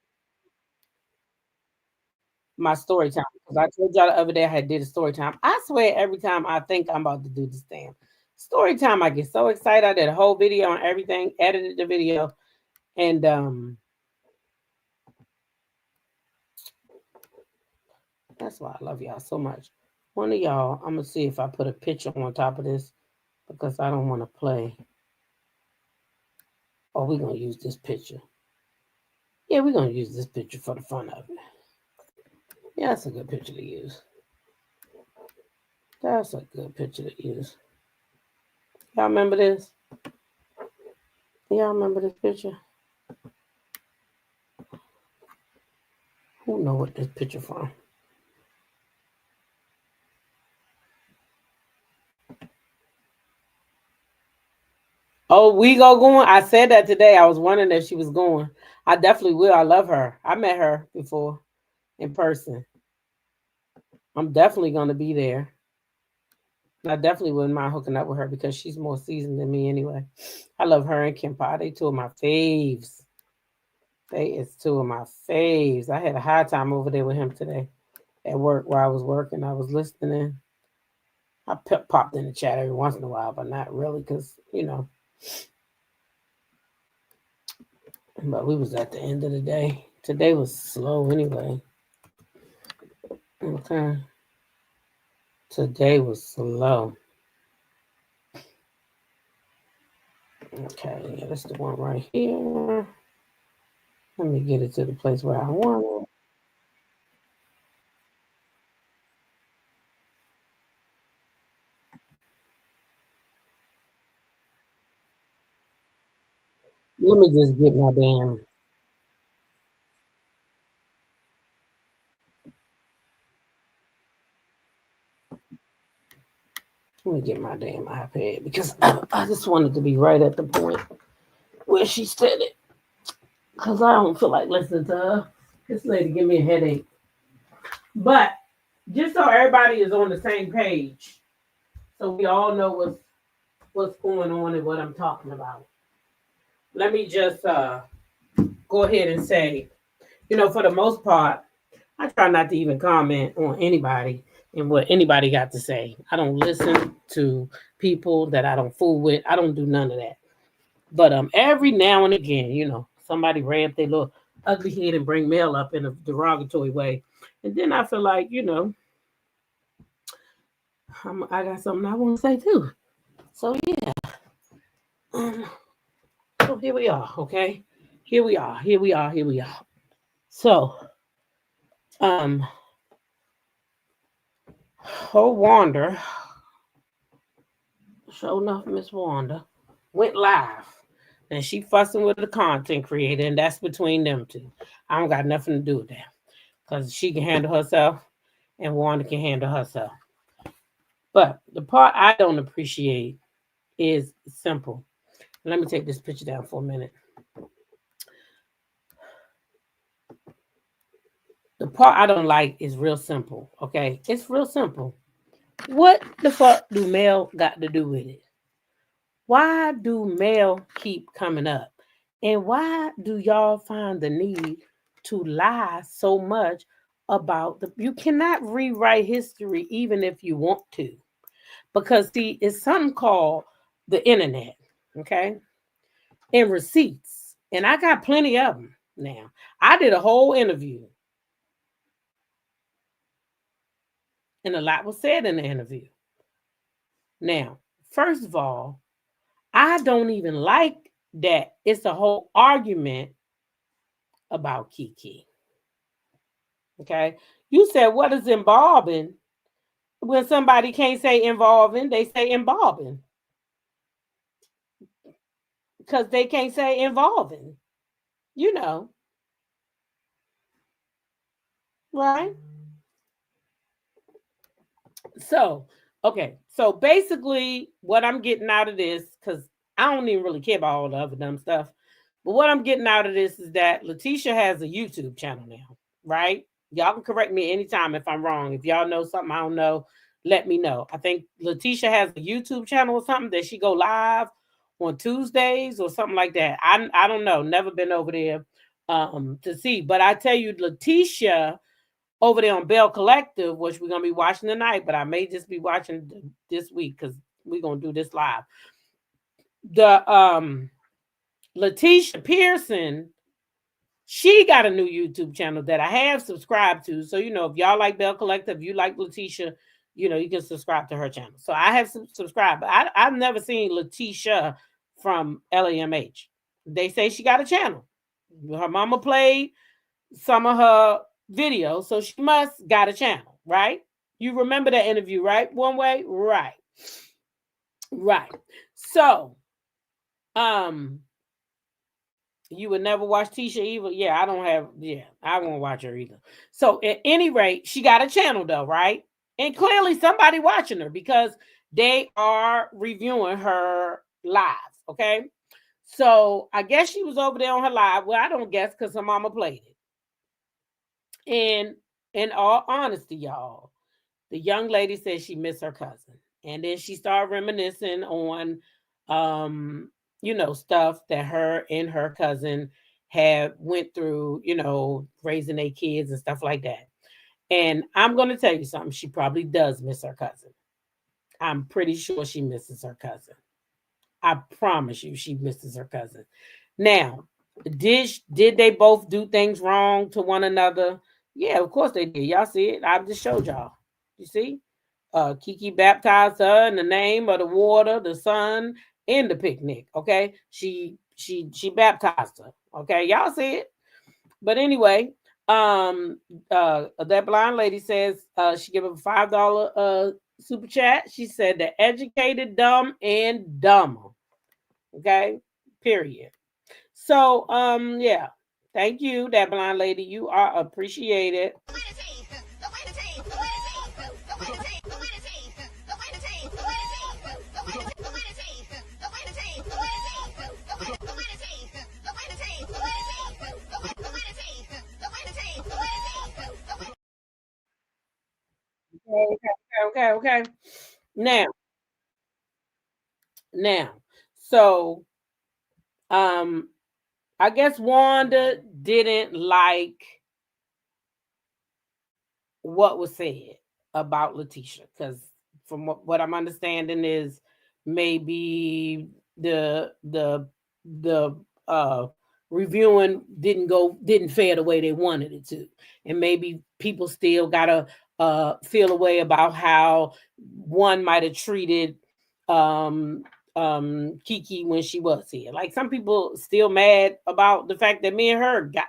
my story time because I told y'all the other day I had did a story time. I swear every time I think I'm about to do this damn story time, I get so excited. I did a whole video on everything, edited the video, and that's why I love y'all so much. One of y'all, I'm gonna see if I put a picture on top of this because I don't want to play. Oh, we're gonna use this picture. Yeah, we're gonna use this picture for the fun of it. Yeah, that's a good picture to use. That's a good picture to use. Y'all remember this? Y'all remember this picture? Who know what this picture from? Oh, we go going. I said that today. I was wondering if she was going. I definitely will. I love her. I met her before in person. I'm definitely gonna be there. I definitely wouldn't mind hooking up with her because she's more seasoned than me anyway. I love her and Kim Pa. They two of my faves. They is two of my faves. I had a high time over there with him today at work where I was working. I was listening. I popped in the chat every once in a while, but not really because, you know. But we was at the end of the day. Today was slow anyway. Okay. Today was slow. Okay, yeah, that's the one right here. Let me get it to the place where I want it. Let me just get my damn. Let me get my damn iPad because I just wanted to be right at the point where she said it. Because I don't feel like listening to her. This lady give me a headache. But just so everybody is on the same page, so we all know what's going on and what I'm talking about. Let me just go ahead and say, you know, for the most part, I try not to even comment on anybody and what anybody got to say. I don't listen to people that I don't fool with. I don't do none of that. But every now and again, you know, somebody ramp their little ugly head and bring Mel up in a derogatory way. And then I feel like, you know, I got something I want to say too. So yeah. So here we are, okay? Here we are. So, Wanda, sure enough, Miss Wanda went live. And she fussing with the content creator, and that's between them two. I don't got nothing to do with that. Because she can handle herself, and Wanda can handle herself. But the part I don't appreciate is simple. Let me take this picture down for a minute. The part I don't like is real simple, okay? It's real simple. What the fuck do Mel got to do with it? Why do Mel keep coming up? And why do y'all find the need to lie so much about you cannot rewrite history even if you want to. Because see, it's something called the internet, okay? And receipts. And I got plenty of them now. I did a whole interview. And a lot was said in the interview. Now, first of all, I don't even like that it's a whole argument about Kiki. Okay. You said, what is involving? When somebody can't say involving, they say involving. Because they can't say involving. You know. Right? So, okay. So basically, what I'm getting out of this, because I don't even really care about all the other dumb stuff. But what I'm getting out of this is that Letitia has a YouTube channel now, right? Y'all can correct me anytime if I'm wrong. If y'all know something I don't know, let me know. I think Letitia has a YouTube channel or something that she go live on Tuesdays or something like that. I don't know. Never been over there to see. But I tell you, Letitia over there on Bell Collective, which we're gonna be watching tonight, but I may just be watching this week because we're gonna do this live. The Letitia Pearson, she got a new YouTube channel that I have subscribed to. So, you know, if y'all like Bell Collective, you like Letitia, you know, you can subscribe to her channel. So I have subscribed, but I've never seen Letitia from LAMH. They say she got a channel. Her mama played some of her videos, so she must got a channel, right? You remember that interview, right? One way, right. So, you would never watch Tisha either. Yeah, I won't watch her either. So at any rate, she got a channel though, right? And clearly somebody watching her because they are reviewing her live. Okay. So I guess she was over there on her live. Well, I don't guess because her mama played it. And in all honesty, y'all, the young lady said she missed her cousin. And then she started reminiscing on you know, stuff that her and her cousin had went through, you know, raising their kids and stuff like that. And I'm going to tell you something. She probably does miss her cousin. I'm pretty sure she misses her cousin. I promise you she misses her cousin. Now, did they both do things wrong to one another? Yeah, of course they did. Y'all see it? I just showed y'all. You see? Kiki baptized her in the name of the water, the sun, and the picnic. Okay, she baptized her. Okay, y'all see it. But anyway, that blind lady says she gave a $5 super chat. She said the educated, dumb, and dumber. Okay, period. So yeah, thank you, that blind lady. You are appreciated. Okay. Now, so I guess Wanda didn't like what was said about Letitia because from what I'm understanding is maybe the reviewing didn't fare the way they wanted it to, and maybe people still gotta feel a way about how one might have treated Kiki when she was here. Like some people still mad about the fact that me and her got,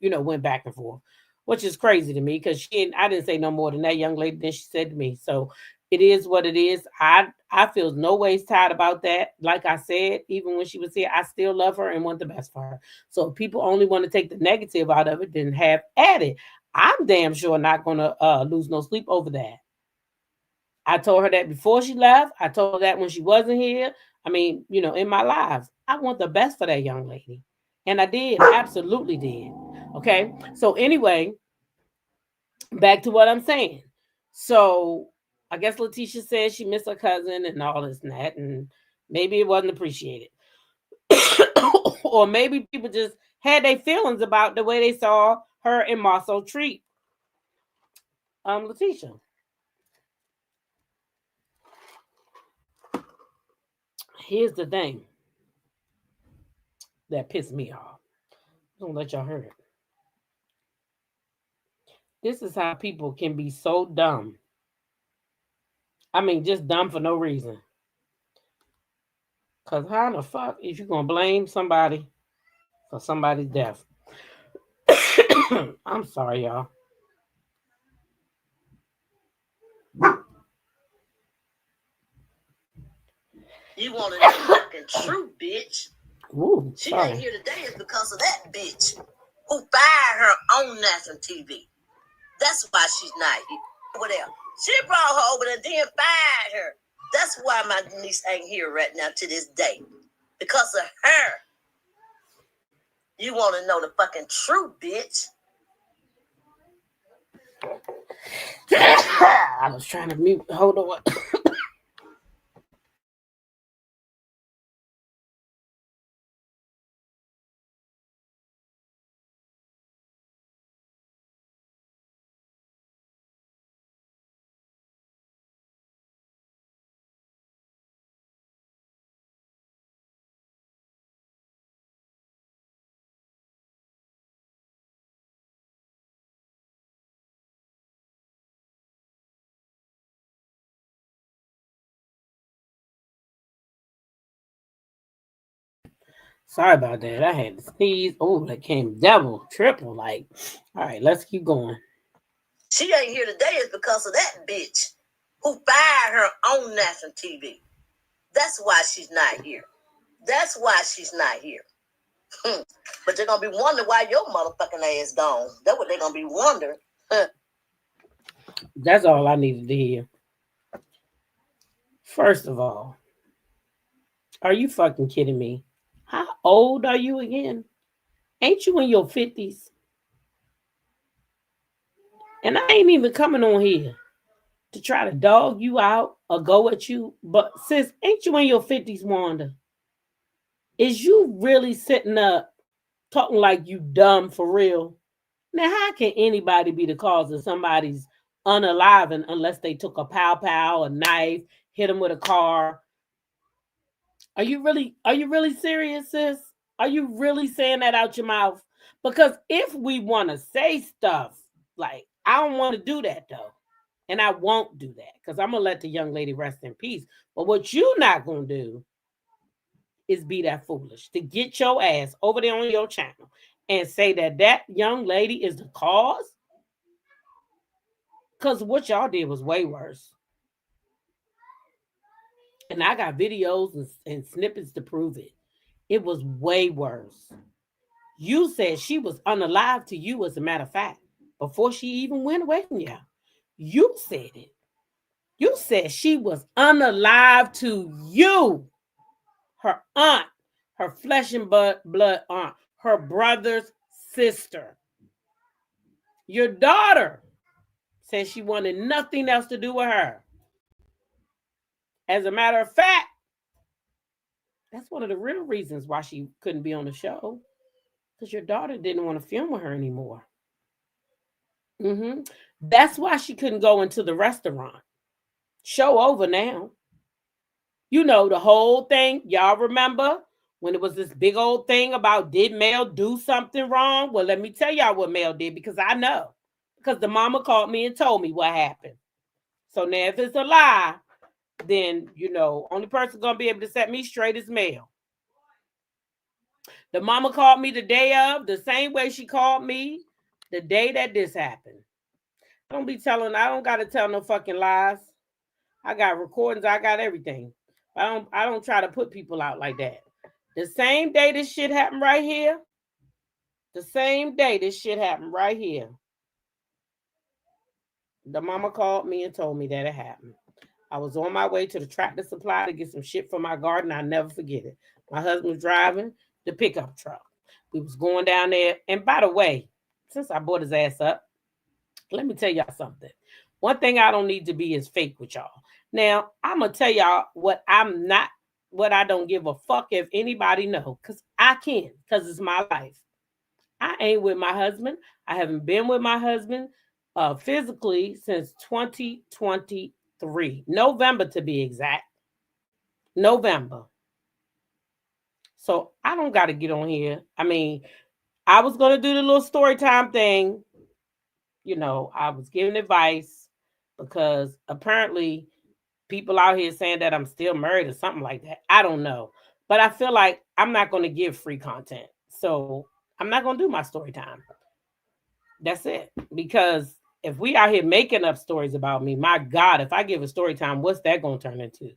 you know, went back and forth, which is crazy to me because I didn't say no more than that young lady than she said to me. So it is what it is. I feel no ways tired about that. Like I said, even when she was here, I still love her and want the best for her. So if people only want to take the negative out of it, then have at it. I'm damn sure not going to lose no sleep over that. I told her that before she left. I told her that when she wasn't here. I mean, you know, in my lives, I want the best for that young lady. And I did, absolutely did. Okay. So anyway, back to what I'm saying. So I guess Letitia said she missed her cousin and all this and that, and maybe it wasn't appreciated. Or maybe people just had their feelings about the way they saw her and Marceau treat Letitia. Here's the thing that pissed me off. Don't let y'all hear it. This is how people can be so dumb. I mean, just dumb for no reason. Because how in the fuck is you going to blame somebody for somebody's death? I'm sorry, y'all. You want to know fucking true, bitch. Ooh, She sorry. ain't here today is because of that bitch who fired her on national TV. That's why she's not here. Over there. She brought her over there and then fired her. That's why my niece ain't here right now to this day. Because of her. You want to know the fucking truth, bitch. I was trying to mute. Hold on. Sorry about that. I had to sneeze. Oh, that came double, triple. Like, all right, let's keep going. She ain't here today is because of that bitch who fired her on national TV. That's why she's not here. That's why she's not here. But they're gonna be wondering why your motherfucking ass gone. That's what they're gonna be wondering. That's all I needed to hear. First of all, are you fucking kidding me? How old are you again? Ain't you in your 50s? And I ain't even coming on here to try to dog you out or go at you. But sis, ain't you in your 50s, Wanda? Is you really sitting up talking like you dumb for real? Now, how can anybody be the cause of somebody's unaliving unless they took a pow, a knife, hit them with a car? Are you really serious, sis? Are you really saying that out your mouth? Because if we want to say stuff, like, I don't want to do that though. And I won't do that because I'm going to let the young lady rest in peace. But what you not going to do is be that foolish to get your ass over there on your channel and say that that young lady is the cause. Because what y'all did was way worse. And I got videos and snippets to prove it. It was way worse. You said she was unalive to you, as a matter of fact, before she even went away from you. You said it. You said she was unalive to you. Her aunt, her flesh and blood aunt, her brother's sister. Your daughter said she wanted nothing else to do with her. As a matter of fact, that's one of the real reasons why she couldn't be on the show. Because your daughter didn't want to film with her anymore. That's why she couldn't go into the restaurant. Show over now. You know, the whole thing. Y'all remember when it was this big old thing about did Mel do something wrong? Well, let me tell y'all what Mel did, because I know. Because the mama called me and told me what happened. So now if it's a lie, then, you know, only person going to be able to set me straight is Mel. The mama called me the day of, the same way she called me the day that this happened. I don't got to tell no fucking lies. I got recordings, I got everything. I don't try to put people out like that. The same day this shit happened right here, the mama called me and told me that it happened. I was on my way to the Tractor Supply to get some shit for my garden. I'll never forget it. My husband was driving the pickup truck. We was going down there. And by the way, since I brought his ass up, let me tell y'all something. One thing I don't need to be is fake with y'all. Now, I'm going to tell y'all what I don't give a fuck if anybody know, because I can, because it's my life. I ain't with my husband. I haven't been with my husband physically since 2023. November, to be exact. November. So I don't got to get on here. I mean, I was going to do the little story time thing. You know, I was giving advice because apparently people out here saying that I'm still married or something like that. I don't know. But I feel like I'm not going to give free content. So I'm not going to do my story time. That's it. Because if we out here making up stories about me, my God, if I give a story time, what's that going to turn into?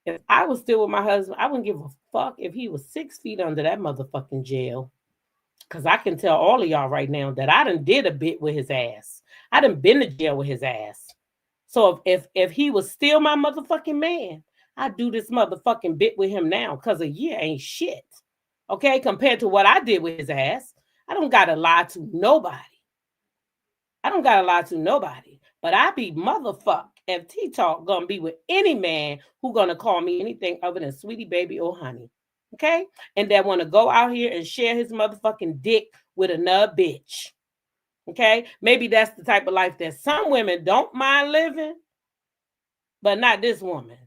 If I was still with my husband, I wouldn't give a fuck if he was 6 feet under that motherfucking jail. Because I can tell all of y'all right now that I done did a bit with his ass. I done been to jail with his ass. So if he was still my motherfucking man, I'd do this motherfucking bit with him now, because a year ain't shit. Okay? Compared to what I did with his ass. I don't got to lie to nobody. But I be motherfuck if T-Talk gonna be with any man who gonna call me anything other than sweetie, baby, or honey. Okay? And that want to go out here and share his motherfucking dick with another bitch. Okay? Maybe that's the type of life that some women don't mind living, but not this woman.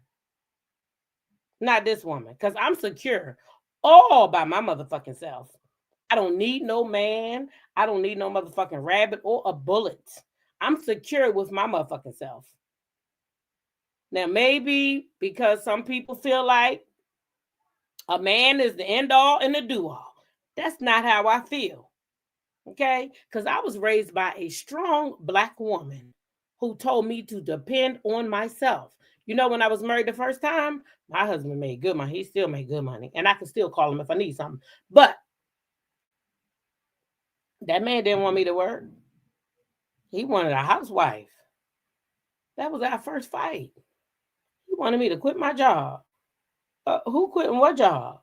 Not this woman. Because I'm secure all by my motherfucking self. I don't need no man. I don't need no motherfucking rabbit or a bullet. I'm secure with my motherfucking self. Now, maybe because some people feel like A man is the end all and the do all. That's not how I feel. Okay? Because I was raised by a strong Black woman who told me to depend on myself. You know, when I was married the first time, my husband made good money. He still made good money. And I can still call him if I need something. But that man didn't want me to work. He wanted a housewife. That was our first fight. He wanted me to quit my job. Who quitting what job?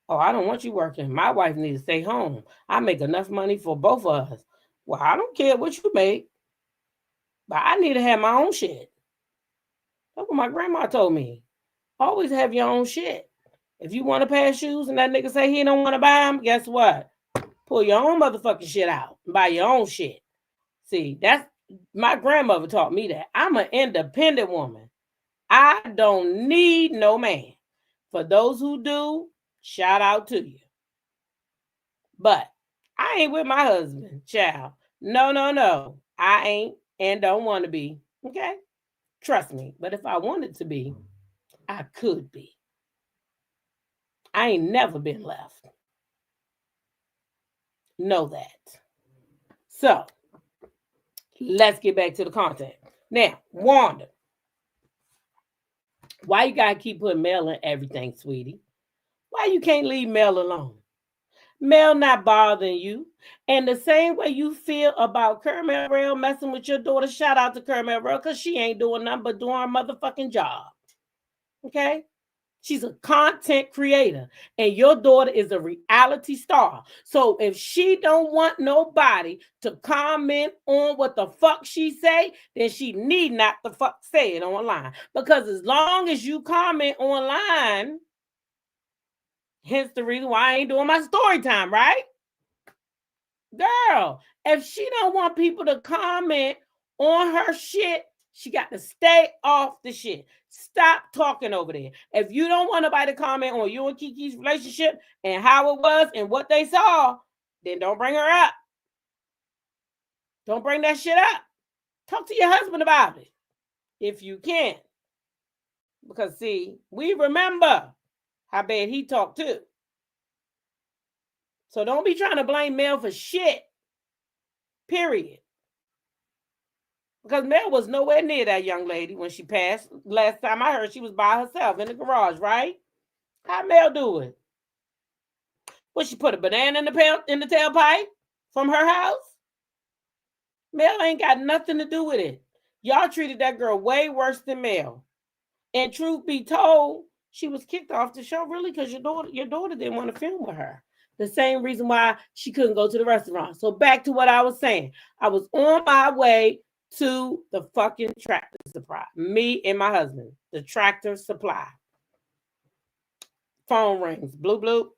Oh, I don't want you working. My wife needs to stay home. I make enough money for both of us. Well, I don't care what you make, but I need to have my own shit. That's what my grandma told me. Always have your own shit. If you want a pair of shoes and that nigga say he don't want to buy them, guess what? Pull your own motherfucking shit out and buy your own shit. See, that's my grandmother taught me that. I'm an independent woman. I don't need no man. For those who do, shout out to you. But I ain't with my husband, child. No. I ain't and don't want to be. Okay? Trust me. But if I wanted to be, I could be. I ain't never been left. Know that. So, let's get back to the content. Now, Wanda, why you gotta keep putting Mel in everything, sweetie? Why you can't leave Mel alone? Mel not bothering you. And the same way you feel about Kermel Rail messing with your daughter, shout out to Kermel Rail, because she ain't doing nothing but doing her motherfucking job. Okay? She's a content creator, and your daughter is a reality star. So if she don't want nobody to comment on what the fuck she say, then she need not the fuck say it online. Because as long as you comment online, hence the reason why I ain't doing my story time, right? Girl, if she don't want people to comment on her shit, she got to stay off the shit. Stop talking over there. If you don't want nobody to comment on you and Kiki's relationship and how it was and what they saw, then don't bring her up. Don't bring that shit up. Talk to your husband about it if you can. Because, see, we remember how bad he talked too. So don't be trying to blame Mel for shit. Period. Because Mel was nowhere near that young lady when she passed. Last time I heard, she was by herself in the garage, right? How Mel do it? What, she put a banana in the tailpipe from her house? Mel ain't got nothing to do with it. Y'all treated that girl way worse than Mel. And truth be told, she was kicked off the show really because your daughter didn't want to film with her. The same reason why she couldn't go to the restaurant. So back to what I was saying. I was on my way to the fucking Tractor Supply. Me and my husband. The Tractor Supply. Phone rings. Bloop, bloop.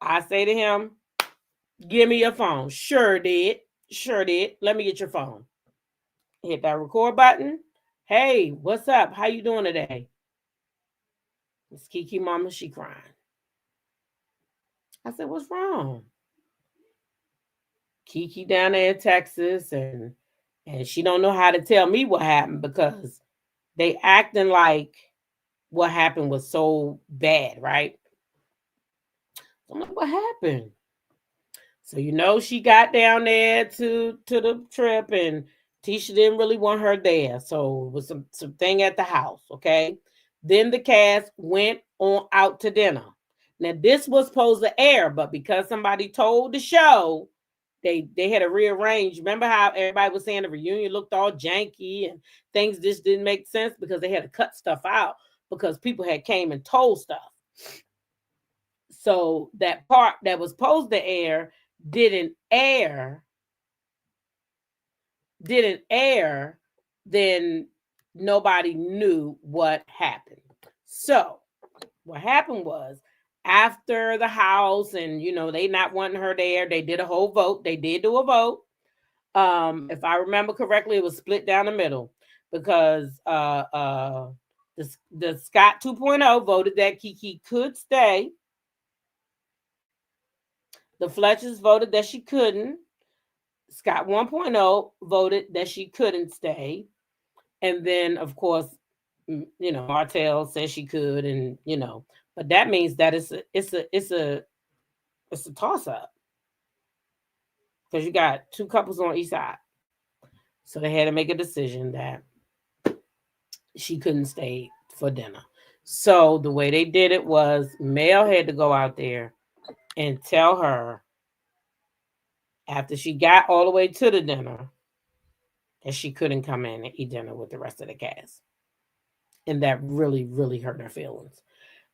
I say to him, give me your phone. Sure did. Let me get your phone. Hit that record button. Hey, what's up? How you doing today? It's Kiki mama, she crying. I said, what's wrong? Kiki down there in Texas, and she don't know how to tell me what happened because they acting like what happened was so bad, right? I'm like, what happened? So, she got down there to the trip, and Tisha didn't really want her there. So it was some thing at the house, okay? Then the cast went on out to dinner. Now, this was supposed to air, but because somebody told the show, they had to rearrange. Remember how everybody was saying the reunion looked all janky and things just didn't make sense because they had to cut stuff out because people had came and told stuff. So that part that was supposed to air didn't air, then nobody knew what happened. So what happened was after the house and, they not wanting her there, they did a whole vote. They did do a vote. If I remember correctly, it was split down the middle because the Scott 2.0 voted that Kiki could stay. The Fletchers voted that she couldn't. Scott 1.0 voted that she couldn't stay. And then, of course, Martell says she could, and but that means that it's a toss up because you got two couples on each side, so they had to make a decision that she couldn't stay for dinner. So the way they did it was Mel had to go out there and tell her after she got all the way to the dinner that she couldn't come in and eat dinner with the rest of the cast. And that really, really hurt her feelings.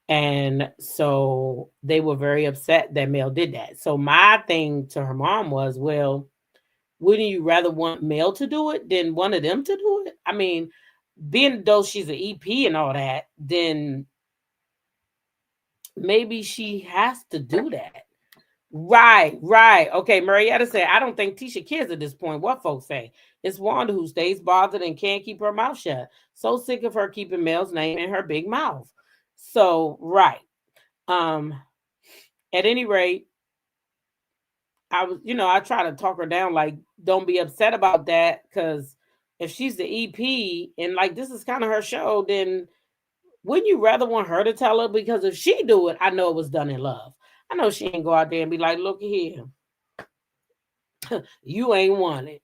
And so they were very upset that Mel did that. So my thing to her mom was, well, wouldn't you rather want Mel to do it than one of them to do it? I mean, being though she's an EP and all that, then maybe she has to do that. Right. Okay, Marietta said, I don't think Tisha cares at this point. What folks say? It's Wanda who stays bothered and can't keep her mouth shut. So sick of her keeping Mel's name in her big mouth. So, right. At any rate, I try to talk her down, like, don't be upset about that, because if she's the EP and like this is kind of her show, then wouldn't you rather want her to tell her? Because if she do it, I know it was done in love. I know she ain't go out there and be like, look here, you ain't want it.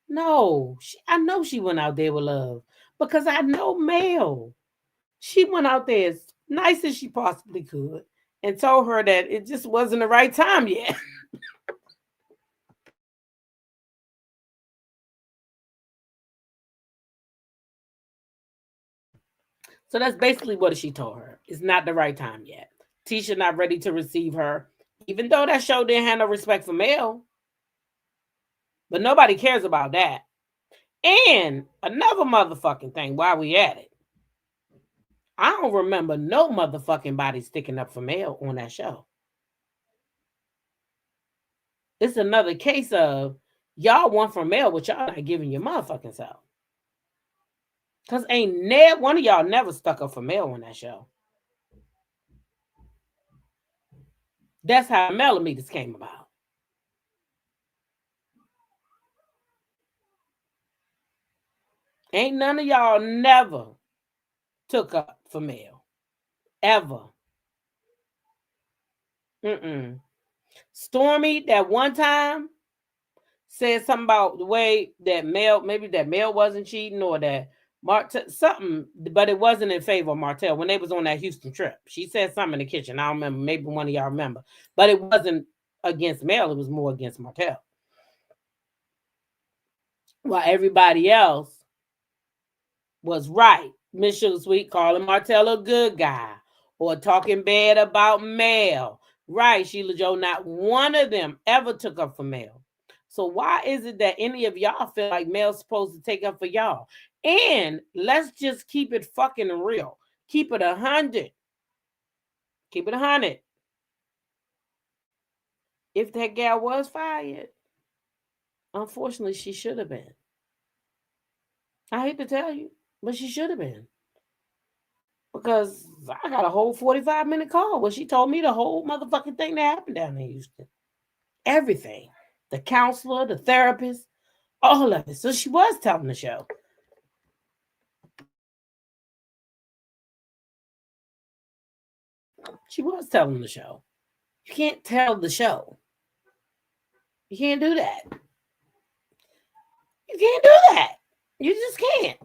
No, I know she went out there with love because I know Mel. She went out there as nice as she possibly could and told her that it just wasn't the right time yet. So that's basically what she told her. It's not the right time yet. Tisha not ready to receive her, even though that show didn't have no respect for Mel. But nobody cares about that. And another motherfucking thing while we at it. I don't remember no motherfucking body sticking up for Mel on that show. It's another case of y'all want from Mel, but y'all not giving your motherfucking self. Because ain't one of y'all never stuck up for Mel on that show. That's how Millimeters came about. Ain't none of y'all never took up for Mel. Ever. Stormy, that one time, said something about the way that Mel wasn't cheating, or that something, but it wasn't in favor of Martell when they was on that Houston trip. She said something in the kitchen. I don't remember. Maybe one of y'all remember. But it wasn't against Mel. It was more against Martell. While everybody else was right. Miss Sugar Sweet calling Martell a good guy or talking bad about Mel. Right, Sheila Joe. Not one of them ever took up for Mel. So why is it that any of y'all feel like Mel's supposed to take up for y'all? And let's just keep it fucking real. Keep it 100. Keep it 100. If that gal was fired, unfortunately, she should have been. I hate to tell you, but she should have been. Because I got a whole 45-minute call where she told me the whole motherfucking thing that happened down in Houston. Everything. The counselor, the therapist, all of it. So she was telling the show. She was telling the show. You can't tell the show. You can't do that. You can't do that. You just can't.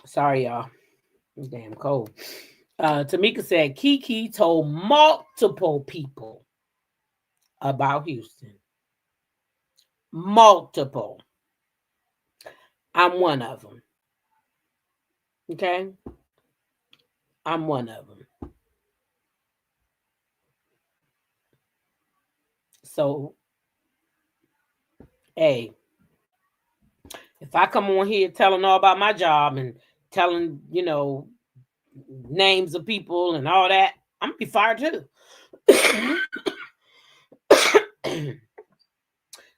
Sorry, y'all. It's damn cold. Tamika said Kiki told multiple people about Houston. Multiple. I'm one of them. Okay? I'm one of them. So, hey, if I come on here telling all about my job and telling, names of people and all that, I'm going to be fired too.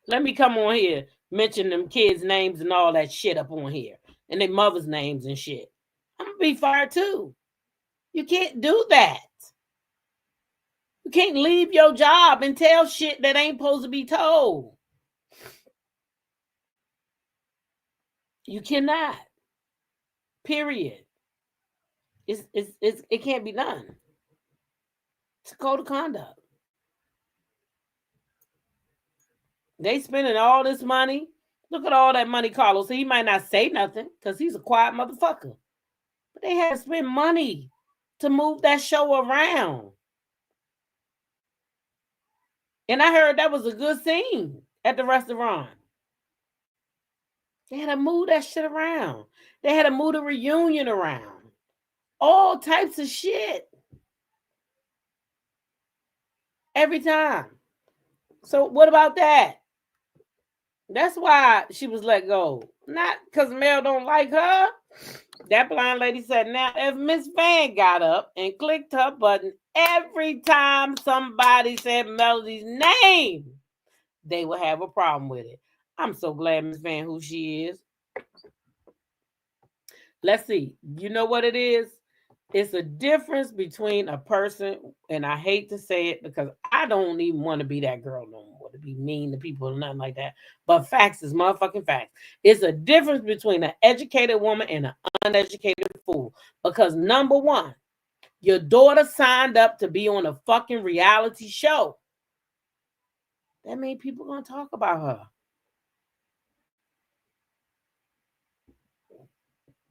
Let me come on here, mention them kids' names and all that shit up on here, and their mother's names and shit. I'm gonna be fired too. You can't do that. You can't leave your job and tell shit that ain't supposed to be told. You cannot. Period. It can't be done. It's a code of conduct. They spending all this money. Look at all that money Carlos. He might not say nothing because he's a quiet motherfucker. But they had to spend money to move that show around. And I heard that was a good scene at the restaurant. They had to move that shit around. They had to move the reunion around. All types of shit. Every time. So what about that? That's why she was let go. Not because Mel don't like her. That blind lady said, now, if Miss Van got up and clicked her button every time somebody said Melody's name, they would have a problem with it. I'm so glad Miss Van who she is. Let's see. You know what it is? It's a difference between a person, and I hate to say it because I don't even want to be that girl no more, to be mean to people or nothing like that. But facts is motherfucking facts. It's a difference between an educated woman and an uneducated fool. Because number one, your daughter signed up to be on a fucking reality show. That means people are going to talk about her.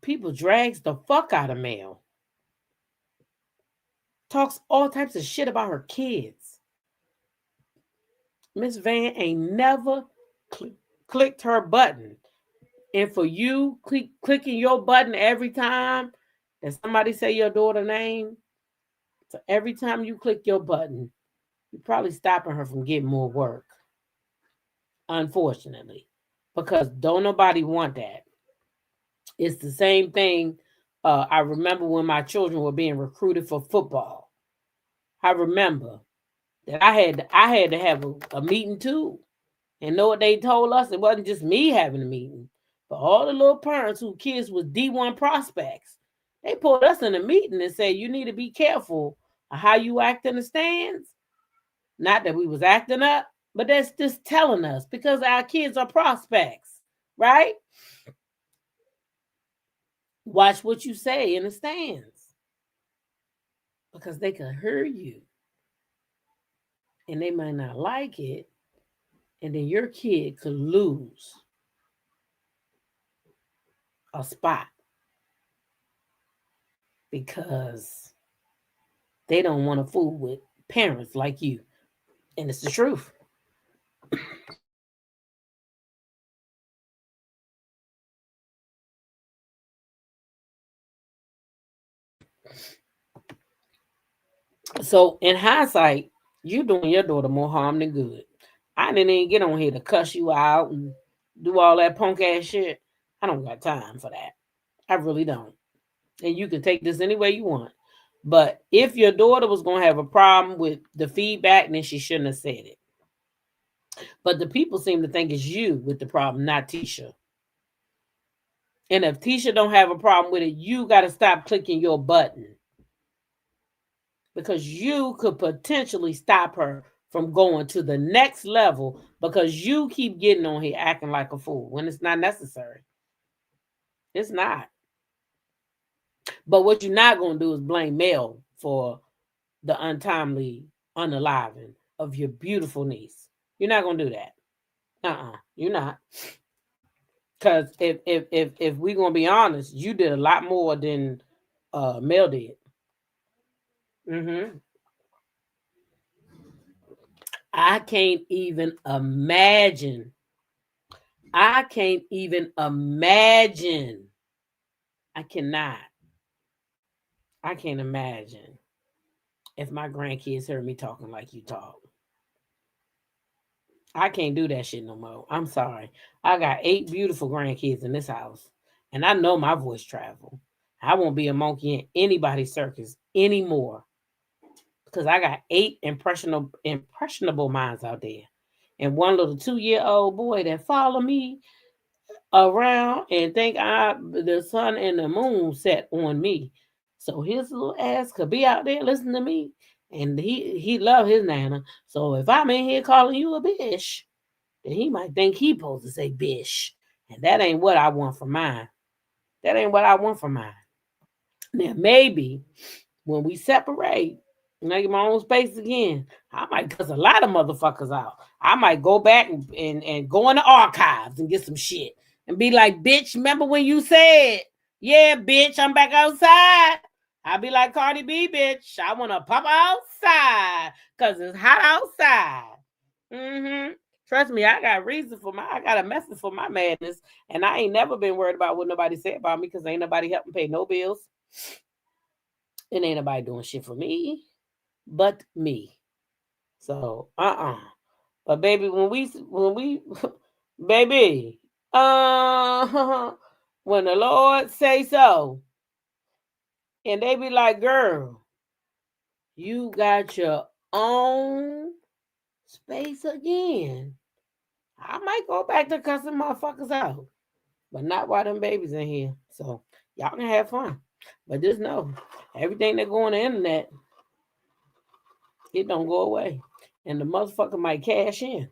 People drags the fuck out of Mel. Talks all types of shit about her kids. Miss Van ain't never clicked her button. And for you clicking your button every time that somebody say your daughter's name, so every time you click your button, you're probably stopping her from getting more work. Unfortunately. Because don't nobody want that. It's the same thing. I remember when my children were being recruited for football. I remember that I had to have a meeting too. And know what they told us? It wasn't just me having a meeting, but all the little parents whose kids was D1 prospects. They pulled us in a meeting and said, you need to be careful of how you act in the stands. Not that we was acting up, but that's just telling us because our kids are prospects, right? Watch what you say in the stands because they could hurt you and they might not like it. And then your kid could lose a spot because they don't want to fool with parents like you. And it's the truth. So in hindsight, you doing your daughter more harm than good. I didn't even get on here to cuss you out and do all that punk ass shit. I don't got time for that. I really don't. And you can take this any way you want. But if your daughter was going to have a problem with the feedback, then she shouldn't have said it. But the people seem to think it's you with the problem, not Tisha. And if Tisha don't have a problem with it, you got to stop clicking your button. Because you could potentially stop her from going to the next level because you keep getting on here acting like a fool when it's not necessary. It's not. But what you're not going to do is blame Mel for the untimely unaliving of your beautiful niece. You're not going to do that. You're not. Because if we're going to be honest, you did a lot more than Mel did. I can't even imagine. I cannot. I can't imagine if my grandkids heard me talking like you talk. I can't do that shit no more. I'm sorry. I got 8 beautiful grandkids in this house, and I know my voice travel. I won't be a monkey in anybody's circus anymore because I got 8 impressionable minds out there. And one little 2-year-old boy that follow me around and think the sun and the moon set on me. So his little ass could be out there listening to me. And he love his nana. So if I'm in here calling you a bitch, then he might think he supposed to say bitch. And that ain't what I want for mine. That ain't what I want for mine. Now maybe when we separate, and I get my own space again, I might cuss a lot of motherfuckers out. I might go back and go in the archives and get some shit and be like, bitch, remember when you said, yeah, bitch, I'm back outside. I'll be like, Cardi B, bitch, I want to pop outside because it's hot outside. Trust me, I got a message for my madness, and I ain't never been worried about what nobody said about me because ain't nobody helping pay no bills. And ain't nobody doing shit for me but me. So, But baby, when we baby, when the Lord say so, and they be like, girl, you got your own space again. I might go back to cussing motherfuckers out, but not while them babies in here. So y'all can have fun. But just know, everything that go on the internet, it don't go away. And the motherfucker might cash in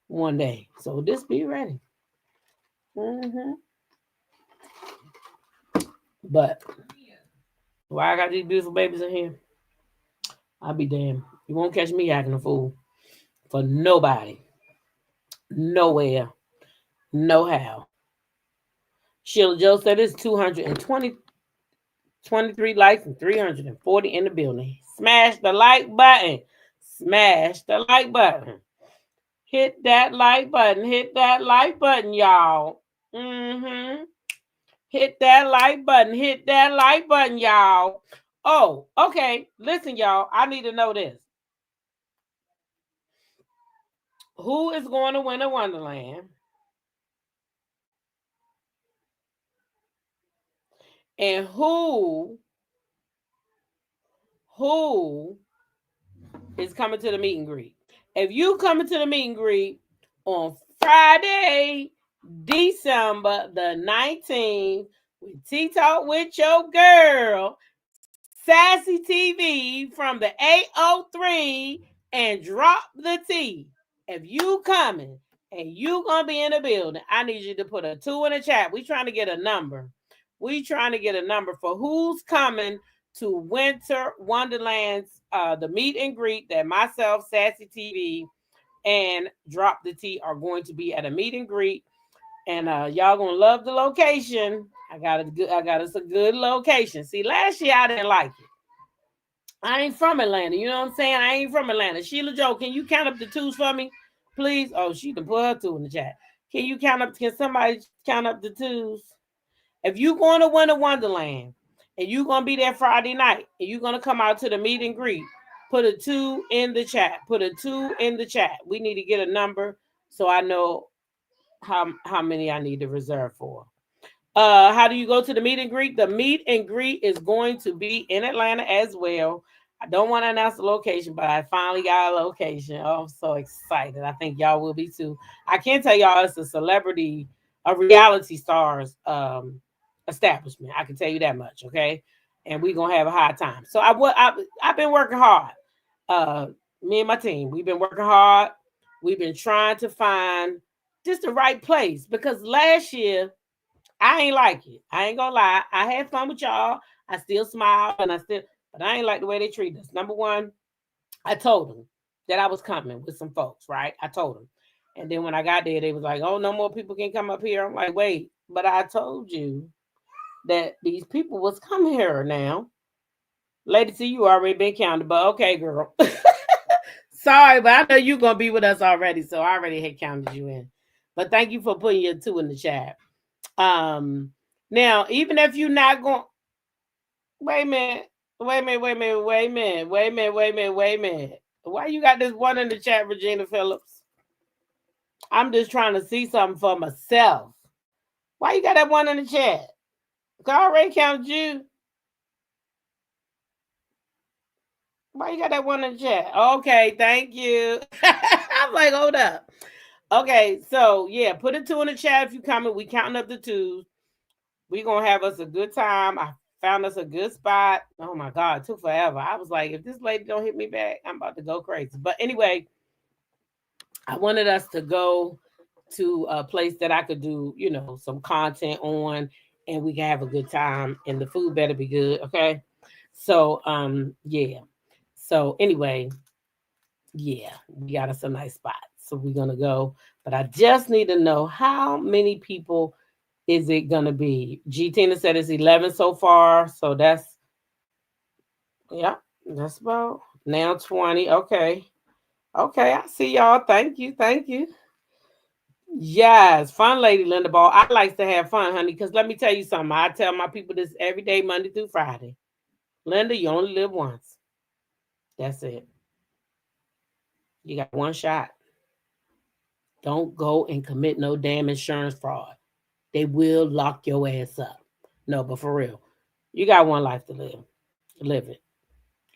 one day. So just be ready. But why I got these beautiful babies in here? I'll be damned. You won't catch me acting a fool for nobody. Nowhere. No how. Sheila Joe said it's 223 likes and 340 in the building. Smash the like button. Smash the like button. Hit that like button. Hit that like button, y'all. Hit that like button. Hit that like button, y'all. Oh, okay. Listen, y'all. I need to know this. Who is going to win a Wonderland? And who is coming to the meet and greet? If you coming to the meet and greet on Friday, December the 19th, with Tea Talk with your girl, Sassy TV from the 803 and Drop the T. If you coming and you gonna be in the building, I need you to put a 2 in the chat. We trying to get a number. We trying to get a number for who's coming to Winter Wonderland's the meet and greet that myself, Sassy TV, and Drop the T are going to be at a meet and greet. And y'all gonna love the location. I got us a good location. See, last year I didn't like it. I ain't from Atlanta. You know what I'm saying? I ain't from Atlanta. Sheila Joe, can you count up the 2s for me, please? Oh, she can put her 2 in the chat. Can somebody count up the 2s? If you going to Winter Wonderland and you going to be there Friday night and you going to come out to the meet and greet, put a 2 in the chat. Put a 2 in the chat. We need to get a number so I know how many I need to reserve for. How do you go to the meet and greet? The meet and greet is going to be in Atlanta as well. I don't want to announce the location, but I finally got a location. Oh, I'm so excited. I think y'all will be too. I can tell y'all it's a reality stars establishment. I can tell you that much, okay? And we're gonna have a high time. So I've been working hard. Me and my team, we've been working hard. We've been trying to find just the right place because last year I ain't like it. I ain't gonna lie. I had fun with y'all. I still smile but I ain't like the way they treat us. Number one, I told them that I was coming with some folks, right? I told them. And then when I got there, they was like, oh, no more people can come up here. I'm like, wait, but I told you that these people was coming here now. Lady T, you already been counted, but okay, girl. Sorry, but I know you're going to be with us already, so I already had counted you in. But thank you for putting your 2 in the chat. Now, even if you're not going, wait a minute. Why you got this 1 in the chat, Regina Phillips? I'm just trying to see something for myself. Why you got that 1 in the chat? I already counted you. Why you got that one in the chat? Okay, thank you. I'm like, hold up. Okay, so yeah, put a 2 in the chat if you coming. We counting up the 2s. We gonna have us a good time. I found us a good spot. Oh my God, it took forever. I was like, if this lady don't hit me back, I'm about to go crazy. But anyway, I wanted us to go to a place that I could do, some content on, and we can have a good time, and the food better be good. Okay. So yeah. So anyway, yeah, we got us a nice spot. So we're gonna go. But I just need to know how many people is it gonna be? G Tina said it's 11 so far. So yeah, that's about now 20. Okay. Okay, I see y'all. Thank you. Thank you. Yes, fun lady Linda Ball. I like to have fun, honey, because let me tell you something. I tell my people this every day, Monday through Friday. Linda, you only live once. That's it. You got one shot. Don't go and commit no damn insurance fraud. They will lock your ass up. No, but for real, you got one life to live. Live it.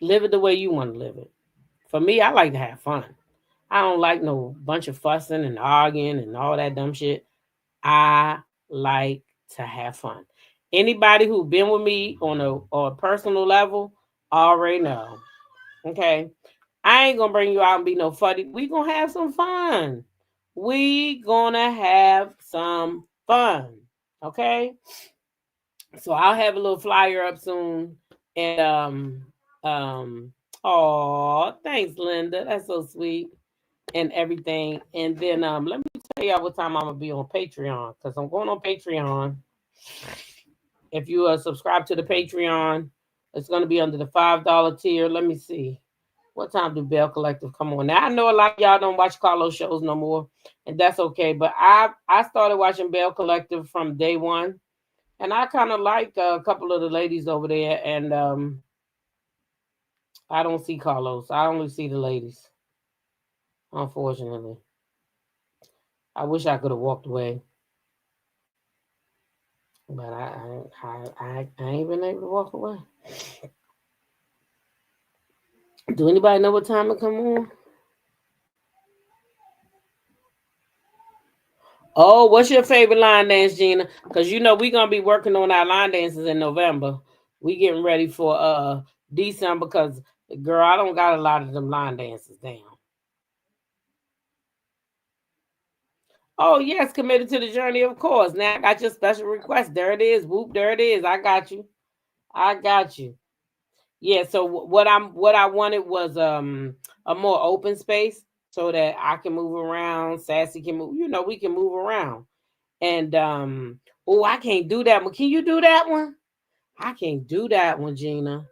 Live it the way you want to live it. For me, I like to have fun. I don't like no bunch of fussing and arguing and all that dumb shit. I like to have fun. Anybody who been with me on a personal level already know. Okay. I ain't gonna bring you out and be no funny. We gonna have some fun. We gonna have some fun. Okay. So I'll have a little flyer up soon. And oh, thanks, Linda. That's so sweet. And everything. And then let me tell y'all what time I'm gonna be on Patreon, because I'm going on Patreon. If you subscribe to the Patreon, it's gonna be under the $5 tier. Let me see. What time do Bell Collective come on? Now I know a lot of y'all don't watch Carlos shows no more, and that's okay. But I started watching Bell Collective from day one, and I kind of like a couple of the ladies over there. And I don't see Carlos. I only see the ladies. Unfortunately, I wish I could have walked away, but I ain't been able to walk away. Do anybody know what time it come on? Oh, what's your favorite line dance, Gina? Because we're gonna be working on our line dances in November. We getting ready for December, because girl, I don't got a lot of them line dances down. Oh yes, committed to the journey, of course. Now I got your special request. There it is. Whoop, there it is. I got you. I got you. Yeah, so what I wanted was a more open space so that I can move around, Sassy can move, we can move around. And oh, I can't do that one. Can you do that one? I can't do that one, Gina.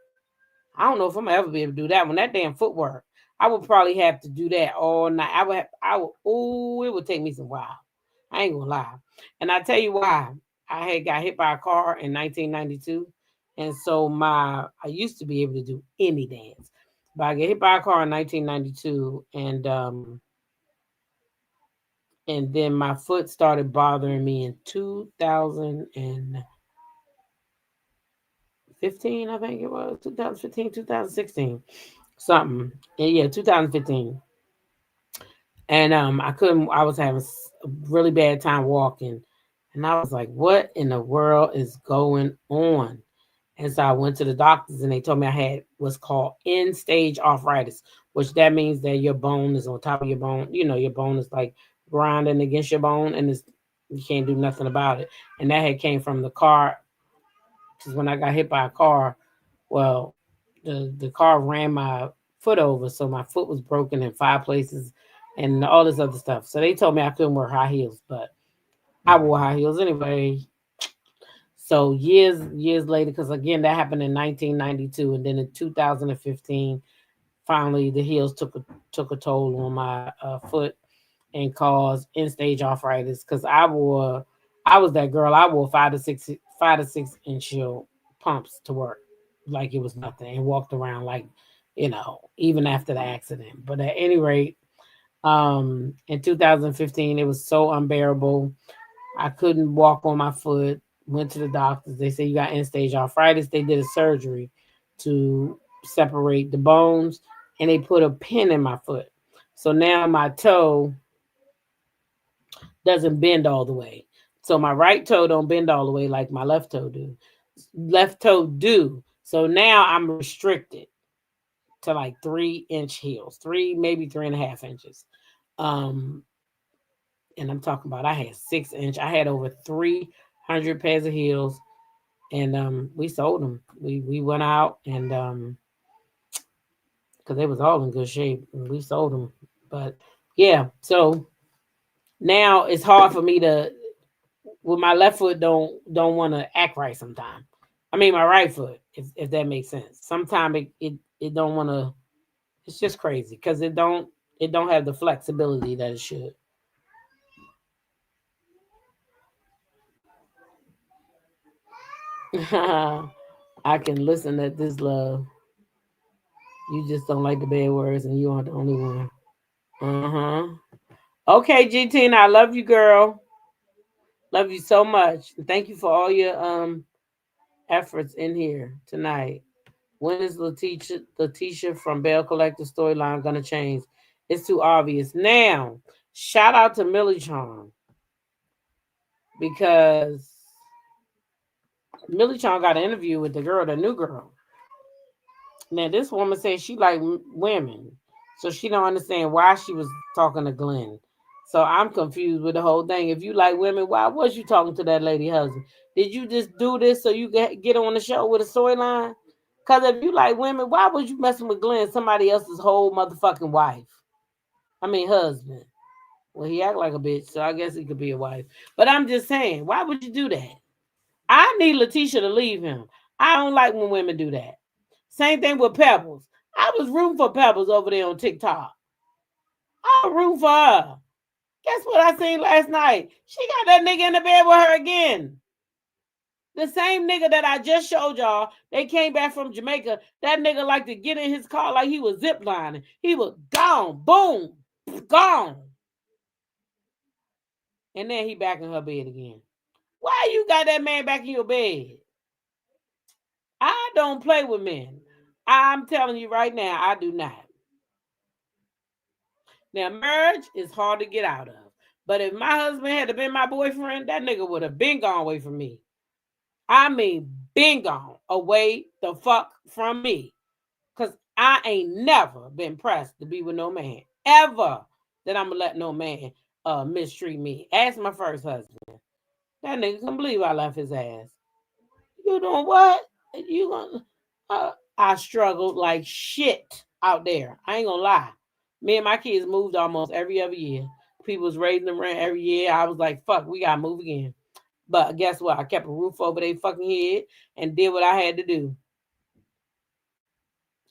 I don't know if I'm gonna ever be able to do that one. That damn footwork. I would probably have to do that all night. Oh, it would take me some while. I ain't gonna lie. And I tell you why. I had got hit by a car in 1992. And so I used to be able to do any dance. But I got hit by a car in 1992, and then my foot started bothering me in 2015, I think it was 2015, 2016, something. And yeah, 2015. And I was having a really bad time walking. And I was like, what in the world is going on? And so I went to the doctors, and they told me I had what's called end-stage arthritis, which that means that your bone is on top of your bone. Your bone is like grinding against your bone, and you can't do nothing about it. And that had came from the car, because when I got hit by a car, well, the car ran my foot over, so my foot was broken in 5 places and all this other stuff. So they told me I couldn't wear high heels, but I wore high heels anyway. So years later, because again, that happened in 1992, and then in 2015, finally the heels took a toll on my foot and caused end-stage arthritis. Because I was that girl. I wore 5 to 6 inch heel pumps to work like it was nothing, and walked around like, even after the accident. But at any rate, in 2015, it was so unbearable. I couldn't walk on my foot. Went to the doctors. They said you got end-stage arthritis. They did a surgery to separate the bones, and they put a pin in my foot. So now my toe doesn't bend all the way. So my right toe don't bend all the way like my left toe do. So now I'm restricted to like 3-inch heels, maybe 3.5 inches. And I'm talking about I had 6-inch. I had over 300 pairs of heels, and we sold them. We went out and because they was all in good shape, and we sold them. But yeah, so now it's hard for me to, with my left foot don't want to act right sometimes. I mean my right foot, if that makes sense. Sometimes it don't want to. It's just crazy because it don't have the flexibility that it should. I can listen at this, love. You just don't like the bad words, and you aren't the only one. Okay, GT, I love you, girl. Love you so much. Thank you for all your efforts in here tonight. When is Letitia from Bell Collector storyline gonna change? It's too obvious. Now, shout out to Millie Chong, because Millie Chong got an interview with the new girl. Now, this woman says she like women, so she don't understand why she was talking to Glenn. So I'm confused with the whole thing. If you like women, why was you talking to that lady husband? Did you just do this so you get on the show with a storyline? Because if you like women, why was you messing with Glenn, somebody else's whole motherfucking wife? I mean, husband. Well, he act like a bitch, so I guess he could be a wife. But I'm just saying, why would you do that? I need Letitia to leave him. I don't like when women do that. Same thing with Pebbles. I was rooting for Pebbles over there on TikTok. I was rooting for her. Guess what I seen last night? She got that nigga in the bed with her again. The same nigga that I just showed y'all, they came back from Jamaica. That nigga liked to get in his car like he was ziplining. He was gone. Boom. Gone. And then he back in her bed again. Why you got that man back in your bed? I don't play with men. I'm telling you right now, I do not. Now, marriage is hard to get out of. But if my husband had been my boyfriend, that nigga would have been gone away from me. I mean, been gone away the fuck from me. Because I ain't never been pressed to be with no man. Ever. That I'm going to let no man mistreat me. Ask my first husband. That nigga couldn't believe I left his ass. You doing what? You gonna... I struggled like shit out there. I ain't gonna lie. Me and my kids moved almost every other year. People was raising them rent every year. I was like, fuck, we gotta move again. But guess what? I kept a roof over their fucking head and did what I had to do.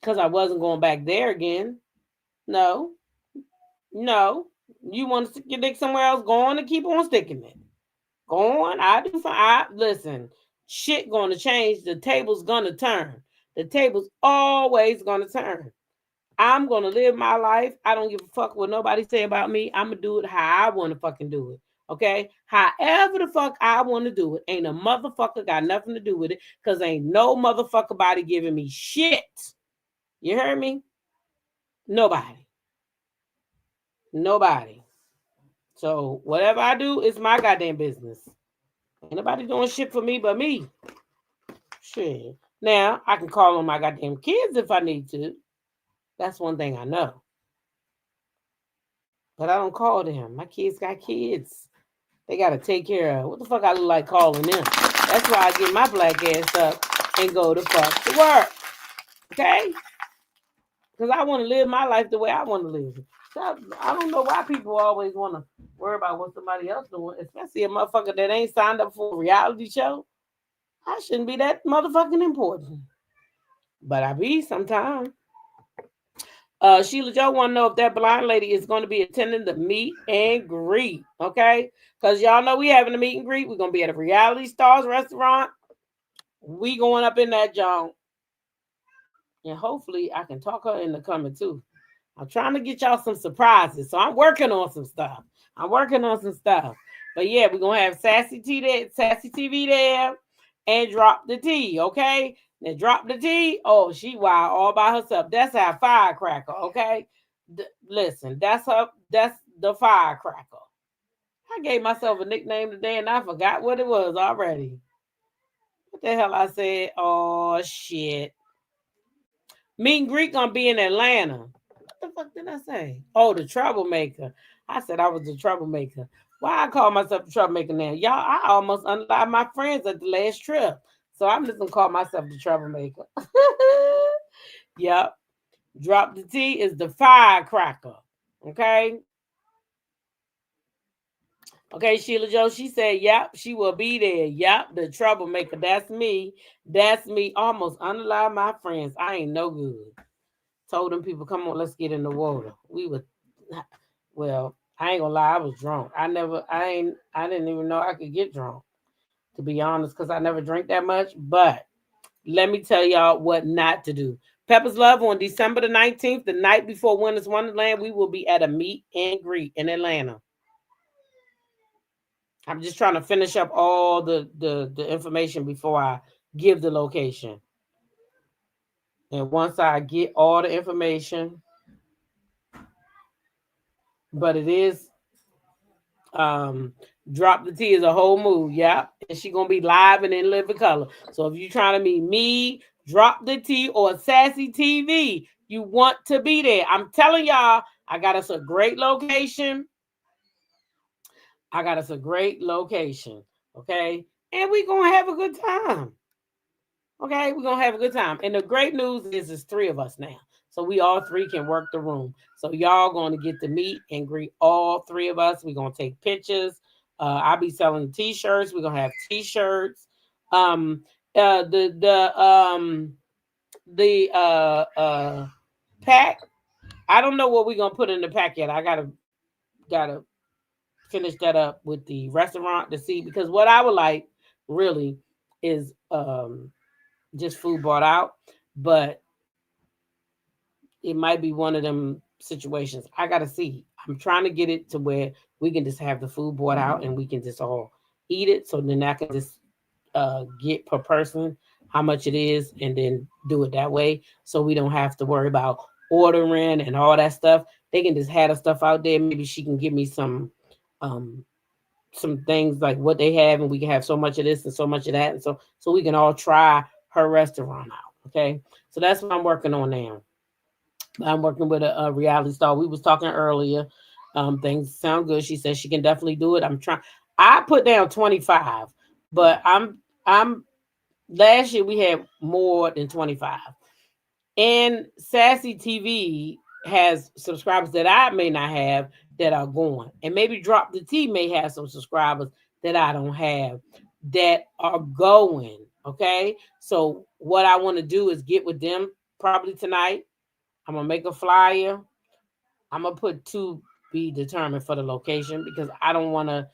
Because I wasn't going back there again. No. You want to stick your dick somewhere else? Go on and keep on sticking it. Go on. I do fine. Listen, shit going to change. The table's going to turn. The table's always going to turn. I'm going to live my life. I don't give a fuck what nobody say about me. I'm going to do it how I want to fucking do it. Okay? However the fuck I want to do it. Ain't a motherfucker got nothing to do with it, because ain't no motherfucker body giving me shit. You heard me? Nobody. So whatever I do is my goddamn business. Ain't nobody doing shit for me but me. Shit. Now, I can call on my goddamn kids if I need to. That's one thing I know. But I don't call them. My kids got kids. They got to take care of. What the fuck I look like calling them? That's why I get my black ass up and go to fuck to work. Okay? Because I want to live my life the way I want to live it. So I don't know why people always want to worry about what somebody else doing, especially a motherfucker that ain't signed up for a reality show. I shouldn't be that motherfucking important. But I be sometimes. Sheila Joe want to know if that blind lady is going to be attending the meet and greet. Okay? Because y'all know we having a meet and greet. We're going to be at a Reality Stars restaurant. We going up in that junk. And hopefully I can talk her into coming too. I'm trying to get y'all some surprises. So I'm working on some stuff. But yeah, we're going to have Sassy TV there and Drop the Tea, okay? Now drop the T. Oh, she wild all by herself. That's our firecracker, okay? Listen, that's her. That's the firecracker. I gave myself a nickname today, and I forgot what it was already. What the hell I said? Oh shit! Meet and greet gonna be in Atlanta. What the fuck did I say? Oh, the troublemaker. I said I was the troublemaker. Why I call myself the troublemaker now? Y'all, I almost unlived my friends at the last trip. So I'm just gonna call myself the troublemaker. Yep. Drop the T is the firecracker. Okay. Okay, Sheila Joe, she said, yep, she will be there. Yep, the troublemaker. That's me. That's me. Almost unalive my friends. I ain't no good. Told them people, come on, let's get in the water. We were, well, I ain't gonna lie, I was drunk. I didn't even know I could get drunk, to be honest, because I never drink that much. But let me tell y'all what not to do. Pepper's Love on December the 19th, the night before Winter's Wonderland, we will be at a meet and greet in Atlanta. I'm just trying to finish up all the information before I give the location. And once I get all the information, but it is Drop the T is a whole move, yeah. And she gonna be live and in living color. So if you're trying to meet me, Drop the T, or Sassy TV, you want to be there. I'm telling y'all, I got us a great location. Okay? And we're going to have a good time. Okay? We're going to have a good time. And the great news is it's 3 of us now. So we all 3 can work the room. So y'all going to get to meet and greet all 3 of us. We're going to take pictures. I'll be selling T-shirts. We're going to have T-shirts. The pack. I don't know what we're going to put in the pack yet. I gotta finish that up with the restaurant to see, because what I would like really is just food bought out, but it might be one of them situations. I gotta see. I'm trying to get it to where we can just have the food bought out and we can just all eat it. So then I can just get per person how much it is and then do it that way. So we don't have to worry about ordering and all that stuff. They can just have the stuff out there. Maybe she can give me some things like what they have, and we can have so much of this and so much of that, and so we can all try her restaurant out. Okay, so that's what I'm working on now. I'm working with a reality star. We was talking earlier. Things sound good. She says she can definitely do it. I'm trying. I put down 25, but I'm last year we had more than 25. And Sassy TV has subscribers that I may not have that are going. And maybe Drop the T may have some subscribers that I don't have that are going. Okay. So what I want to do is get with them probably tonight. I'm going to make a flyer. I'm going to put to be determined for the location, because I don't want to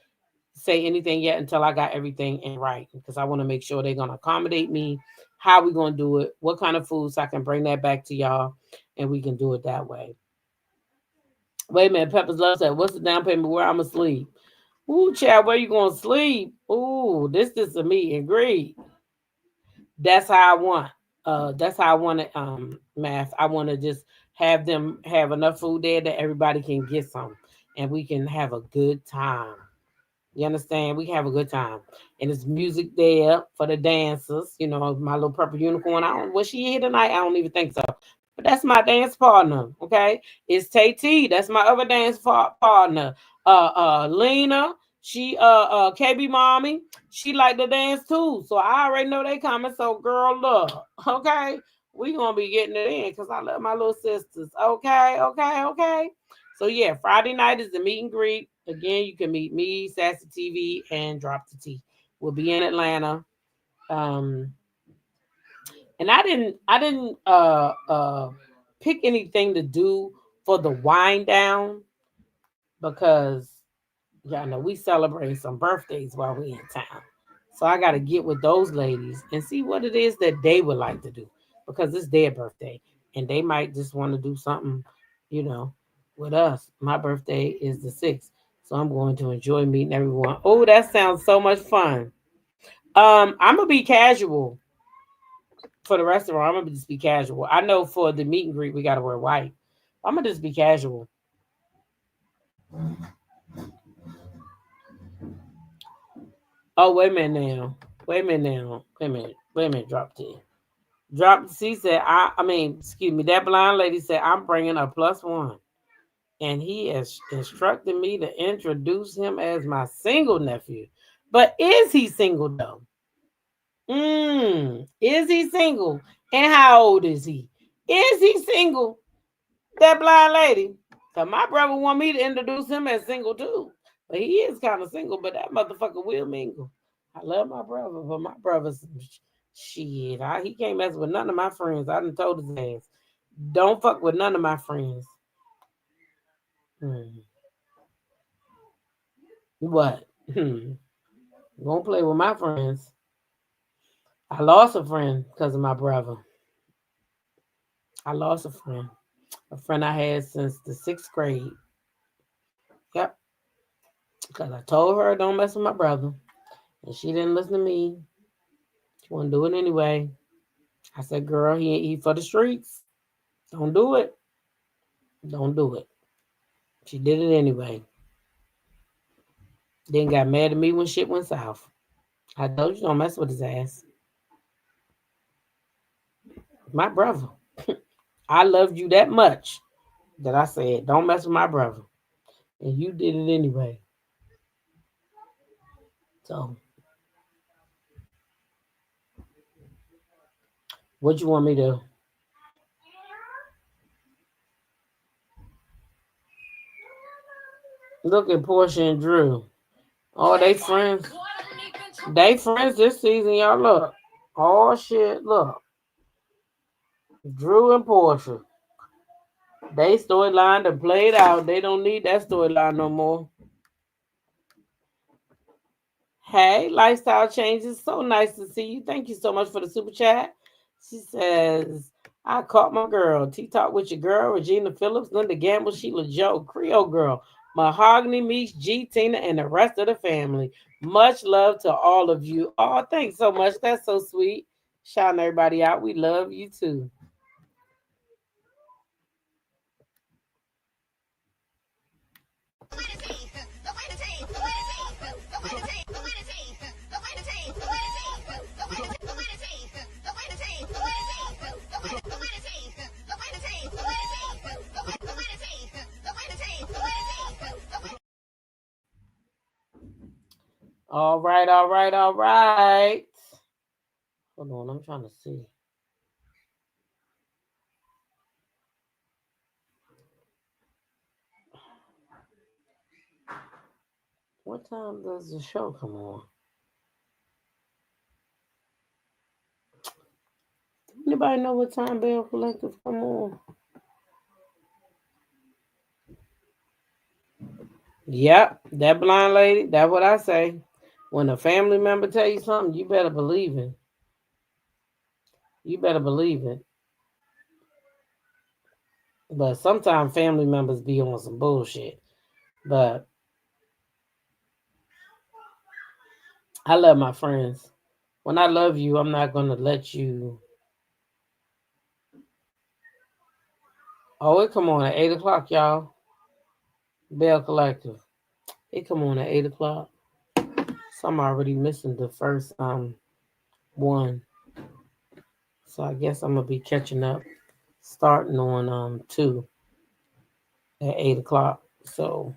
say anything yet until I got everything in writing, because I want to make sure they're going to accommodate me, how we going to do it, what kind of food, so I can bring that back to y'all and we can do it that way. Wait a minute, Pepper's Love said, what's the down payment where I'm asleep? Ooh, child, where you going to sleep? Ooh, this is a meet and greet. That's how I want. That's how I want it, Math. I want to just have them have enough food there that everybody can get some and we can have a good time. You understand? We have a good time. And there's music there for the dancers. You know, my little purple unicorn. Was she here tonight? I don't even think so. But that's my dance partner. Okay. It's Tay T. That's my other dance partner. Lena. She KB Mommy. She like to dance too. So I already know they coming. So girl, look. Okay. We gonna be getting it in because I love my little sisters. Okay. So yeah, Friday night is the meet and greet. Again, you can meet me, Sassy TV, and Drop the T. We'll be in Atlanta. And I didn't pick anything to do for the wind down, because y'all know we celebrate some birthdays while we in town. So I got to get with those ladies and see what it is that they would like to do, because it's their birthday and they might just want to do something, you know, with us. My birthday is the 6th. So I'm going to enjoy meeting everyone. Oh, that sounds so much fun. I'm going to be casual. For the restaurant, I'm gonna just be casual. I know for the meet and greet we gotta wear white. I'm gonna just be casual. Oh, wait a minute now. Wait a minute now. Wait a minute. Wait a minute. Drop T. Drop T said, excuse me, that blind lady said, I'm bringing a +1. And he has instructed me to introduce him as my single nephew. But is he single though? Is he single? And how old is he? Is he single? That blind lady. Cause my brother want me to introduce him as single too. But he is kind of single, but that motherfucker will mingle. I love my brother, but my brother's shit. He can't mess with none of my friends. I done told his ass. Don't fuck with none of my friends. What? Won't play with my friends. I lost a friend because of my brother. I lost a friend I had since the 6th grade. Yep. Because I told her don't mess with my brother. And she didn't listen to me. She wouldn't do it anyway. I said, girl, he for the streets. Don't do it. Don't do it. She did it anyway. Then got mad at me when shit went south. I told you don't mess with his ass. My brother. I loved you that much that I said, don't mess with my brother. And you did it anyway. So, what you want me to do? Look at Portia and Drew. Oh, they friends. They friends this season, y'all. Look. Oh, shit. Look. Drew and Portia. They storyline to play it out. They don't need that storyline no more. Hey, lifestyle changes. So nice to see you. Thank you so much for the super chat. She says, I caught my girl. T-Talk with your girl, Regina Phillips, Linda Gamble, Sheila Joe, Creole Girl, Mahogany Meech, G, Tina, and the rest of the family. Much love to all of you. Oh, thanks so much. That's so sweet. Shouting everybody out. We love you too. All right. Hold on, I'm trying to see. What time does the show come on? Anybody know what time Bell Collective come on? Yep, that blind lady, that's what I say. When a family member tell you something, you better believe it. You better believe it. But sometimes family members be on some bullshit. But I love my friends. When I love you, I'm not going to let you. Oh, it come on at 8 o'clock, y'all. Bell Collective. It come on at 8 o'clock. So I'm already missing the first one. So I guess I'm going to be catching up starting on 2 at 8 o'clock. So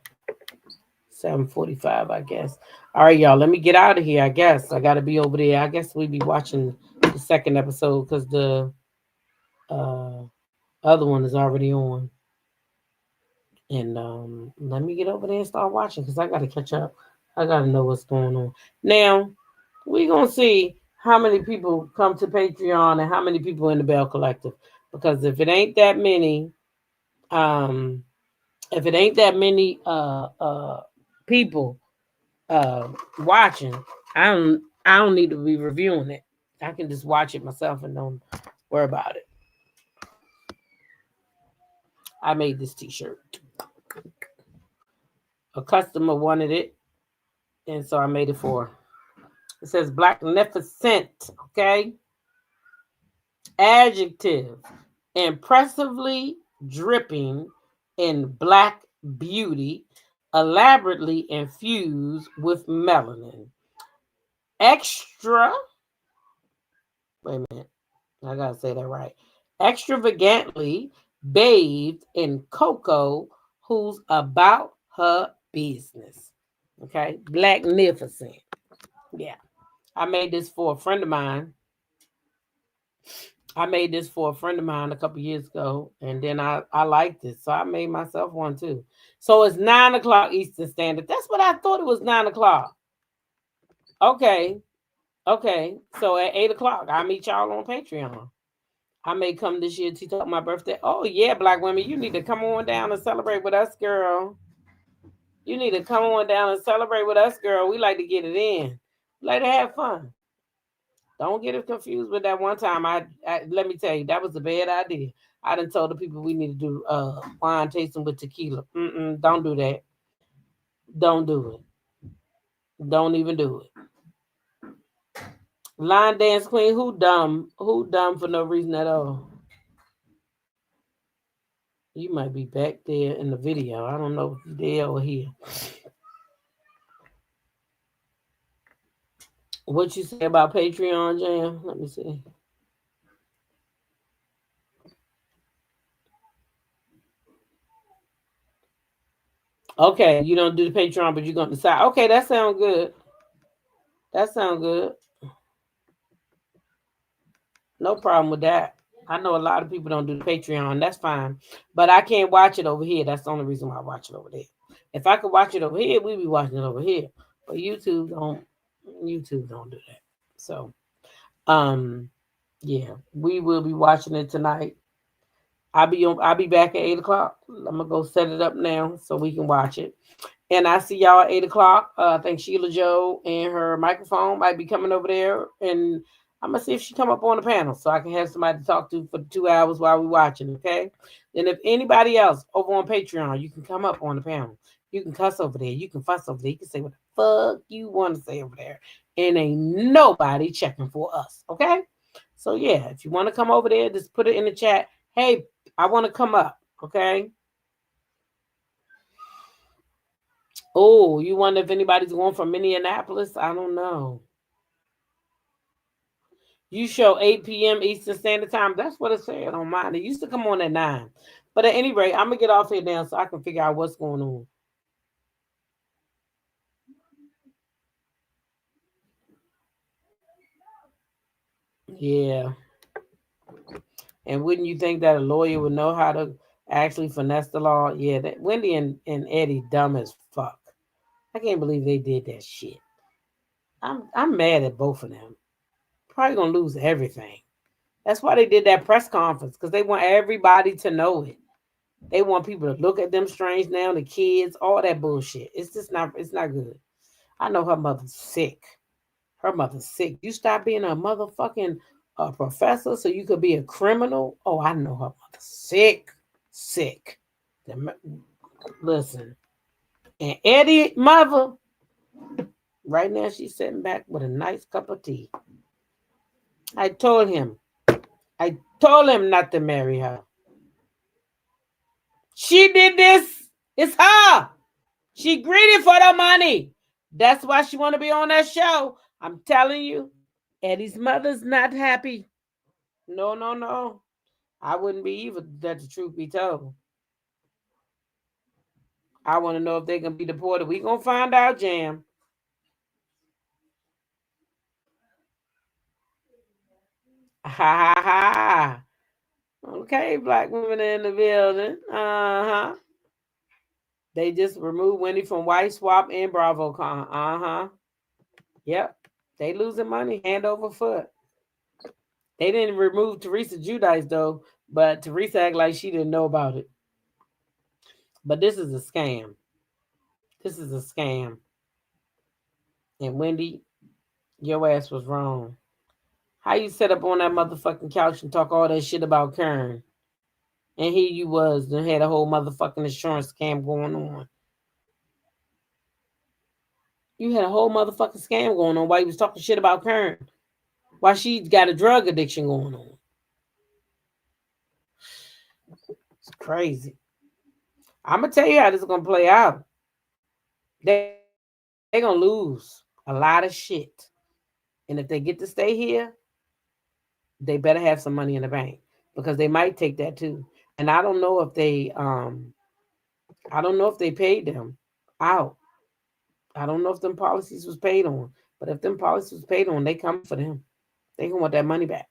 7:45, I guess. All right, y'all. Let me get out of here. I guess I got to be over there. I guess we'll be watching the second episode because the other one is already on. And let me get over there and start watching because I got to catch up. I got to know what's going on. Now, we're going to see how many people come to Patreon and how many people in the Bell Collective. Because if it ain't that many, people watching, I don't need to be reviewing it. I can just watch it myself and don't worry about it. I made this t-shirt. A customer wanted it, and so I made it for her. It says Blacknificent, okay? Adjective, impressively dripping in black beauty, elaborately infused with melanin. Extra, wait a minute, I gotta say that right. Extravagantly bathed in cocoa, who's about her business. Okay, blacknificent. Yeah, I made this for a friend of mine. A couple years ago, and then I liked it, so I made myself one too. So it's 9 o'clock Eastern Standard. That's what I thought it was 9 o'clock. Okay, okay. So at 8 o'clock, I'll meet y'all on Patreon. I may come this year to talk my birthday. Oh yeah, black women, you need to come on down and celebrate with us, girl. You need to come on down and celebrate with us, girl. We like to get it in. We like to have fun. Don't get it confused with that one time. I let me tell you, that was a bad idea. I done told the people we need to do wine tasting with tequila. Don't do that. Don't do it. Don't even do it. Line dance queen, who dumb? Who dumb for no reason at all? You might be back there in the video. I don't know if you're there or here. What you say about Patreon, Jam? Let me see. Okay, you don't do the Patreon, but you're going to decide. Okay, that sounds good. That sounds good. No problem with that. I know a lot of people don't do the Patreon. That's fine. But I can't watch it over here. That's the only reason why I watch it over there. If I could watch it over here, we'd be watching it over here. But YouTube don't do that. So yeah, we will be watching it tonight. I'll be back at 8 o'clock. I'm gonna go set it up now so we can watch it. And I see y'all at 8 o'clock. I think Sheila Joe and her microphone might be coming over there, and I'm gonna see if she come up on the panel so I can have somebody to talk to for 2 hours while we're watching. Okay. And if anybody else over on Patreon, you can come up on the panel. You can cuss over there. You can fuss over there. You can say what the fuck you want to say over there, and ain't nobody checking for us. Okay. So yeah, if you want to come over there, just put it in the chat. Hey, I want to come up. Okay. Oh, you wonder if anybody's going from Minneapolis? I don't know. You show 8 p.m. Eastern Standard Time. That's what it said on mine. It used to come on at 9. But at any rate, I'm going to get off here now so I can figure out what's going on. Yeah. And wouldn't you think that a lawyer would know how to actually finesse the law? Yeah, that Wendy and Eddie dumb as fuck. I can't believe they did that shit. I'm mad at both of them. Probably gonna lose everything. That's why they did that press conference, because they want everybody to know it. They want people to look at them strange now, the kids, all that bullshit. It's not good. I know her mother's sick. Her mother's sick. You stop being a motherfucking professor so you could be a criminal. Oh, I know her mother's sick. Sick. Listen. And Eddie mother, right now she's sitting back with a nice cup of tea. I told him not to marry her. She did this. It's her. She greedy for the money. That's why she want to be on that show. I'm telling you, Eddie's mother's not happy. No. I wouldn't be either, that the truth be told. I want to know if they're going to be deported. We going to find out, Jam. Ha ha ha. Okay, black women in the building. Uh-huh. They just removed Wendy from White Swap and BravoCon. Uh-huh. Yep. They losing money hand over foot. They didn't remove Teresa Giudice, though, but Teresa act like she didn't know about it. But this is a scam. This is a scam. And Wendy, your ass was wrong. How you sit up on that motherfucking couch and talk all that shit about Karen? And here you was, and had a whole motherfucking insurance scam going on. You had a whole motherfucking scam going on while you was talking shit about Karen. While she got a drug addiction going on. crazy. I'm gonna tell you how this is gonna play out. They're gonna lose a lot of shit. And if they get to stay here, they better have some money in the bank because they might take that too. And I don't know if they paid them out. I don't know if them policies was paid on. But if them policies was paid on, they come for them. They gonna want that money back.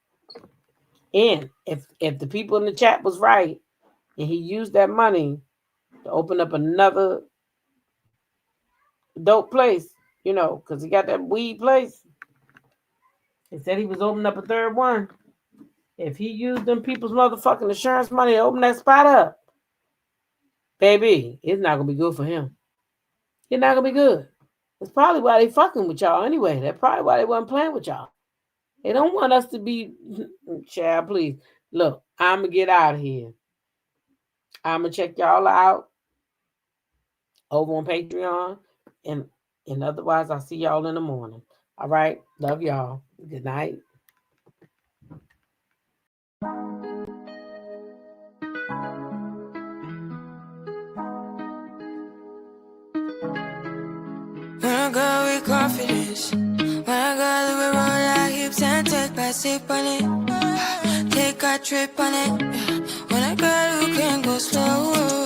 And if the people in the chat was right and he used that money to open up another dope place, you know, because he got that weed place. He said he was opening up a third one. If he used them people's motherfucking insurance money to open that spot up, baby, it's not gonna be good for him. It's not gonna be good. That's probably why they fucking with y'all anyway. That's probably why they wasn't playing with y'all. They don't want us to be, child, please. Look, I'm gonna get out of here. I'm gonna check y'all out over on Patreon, and otherwise I'll see y'all in the morning. All right, love y'all. Good night. When I go with confidence, when I go we roll our hips and take back sip on it, take a trip on it. When I go, we can go slow.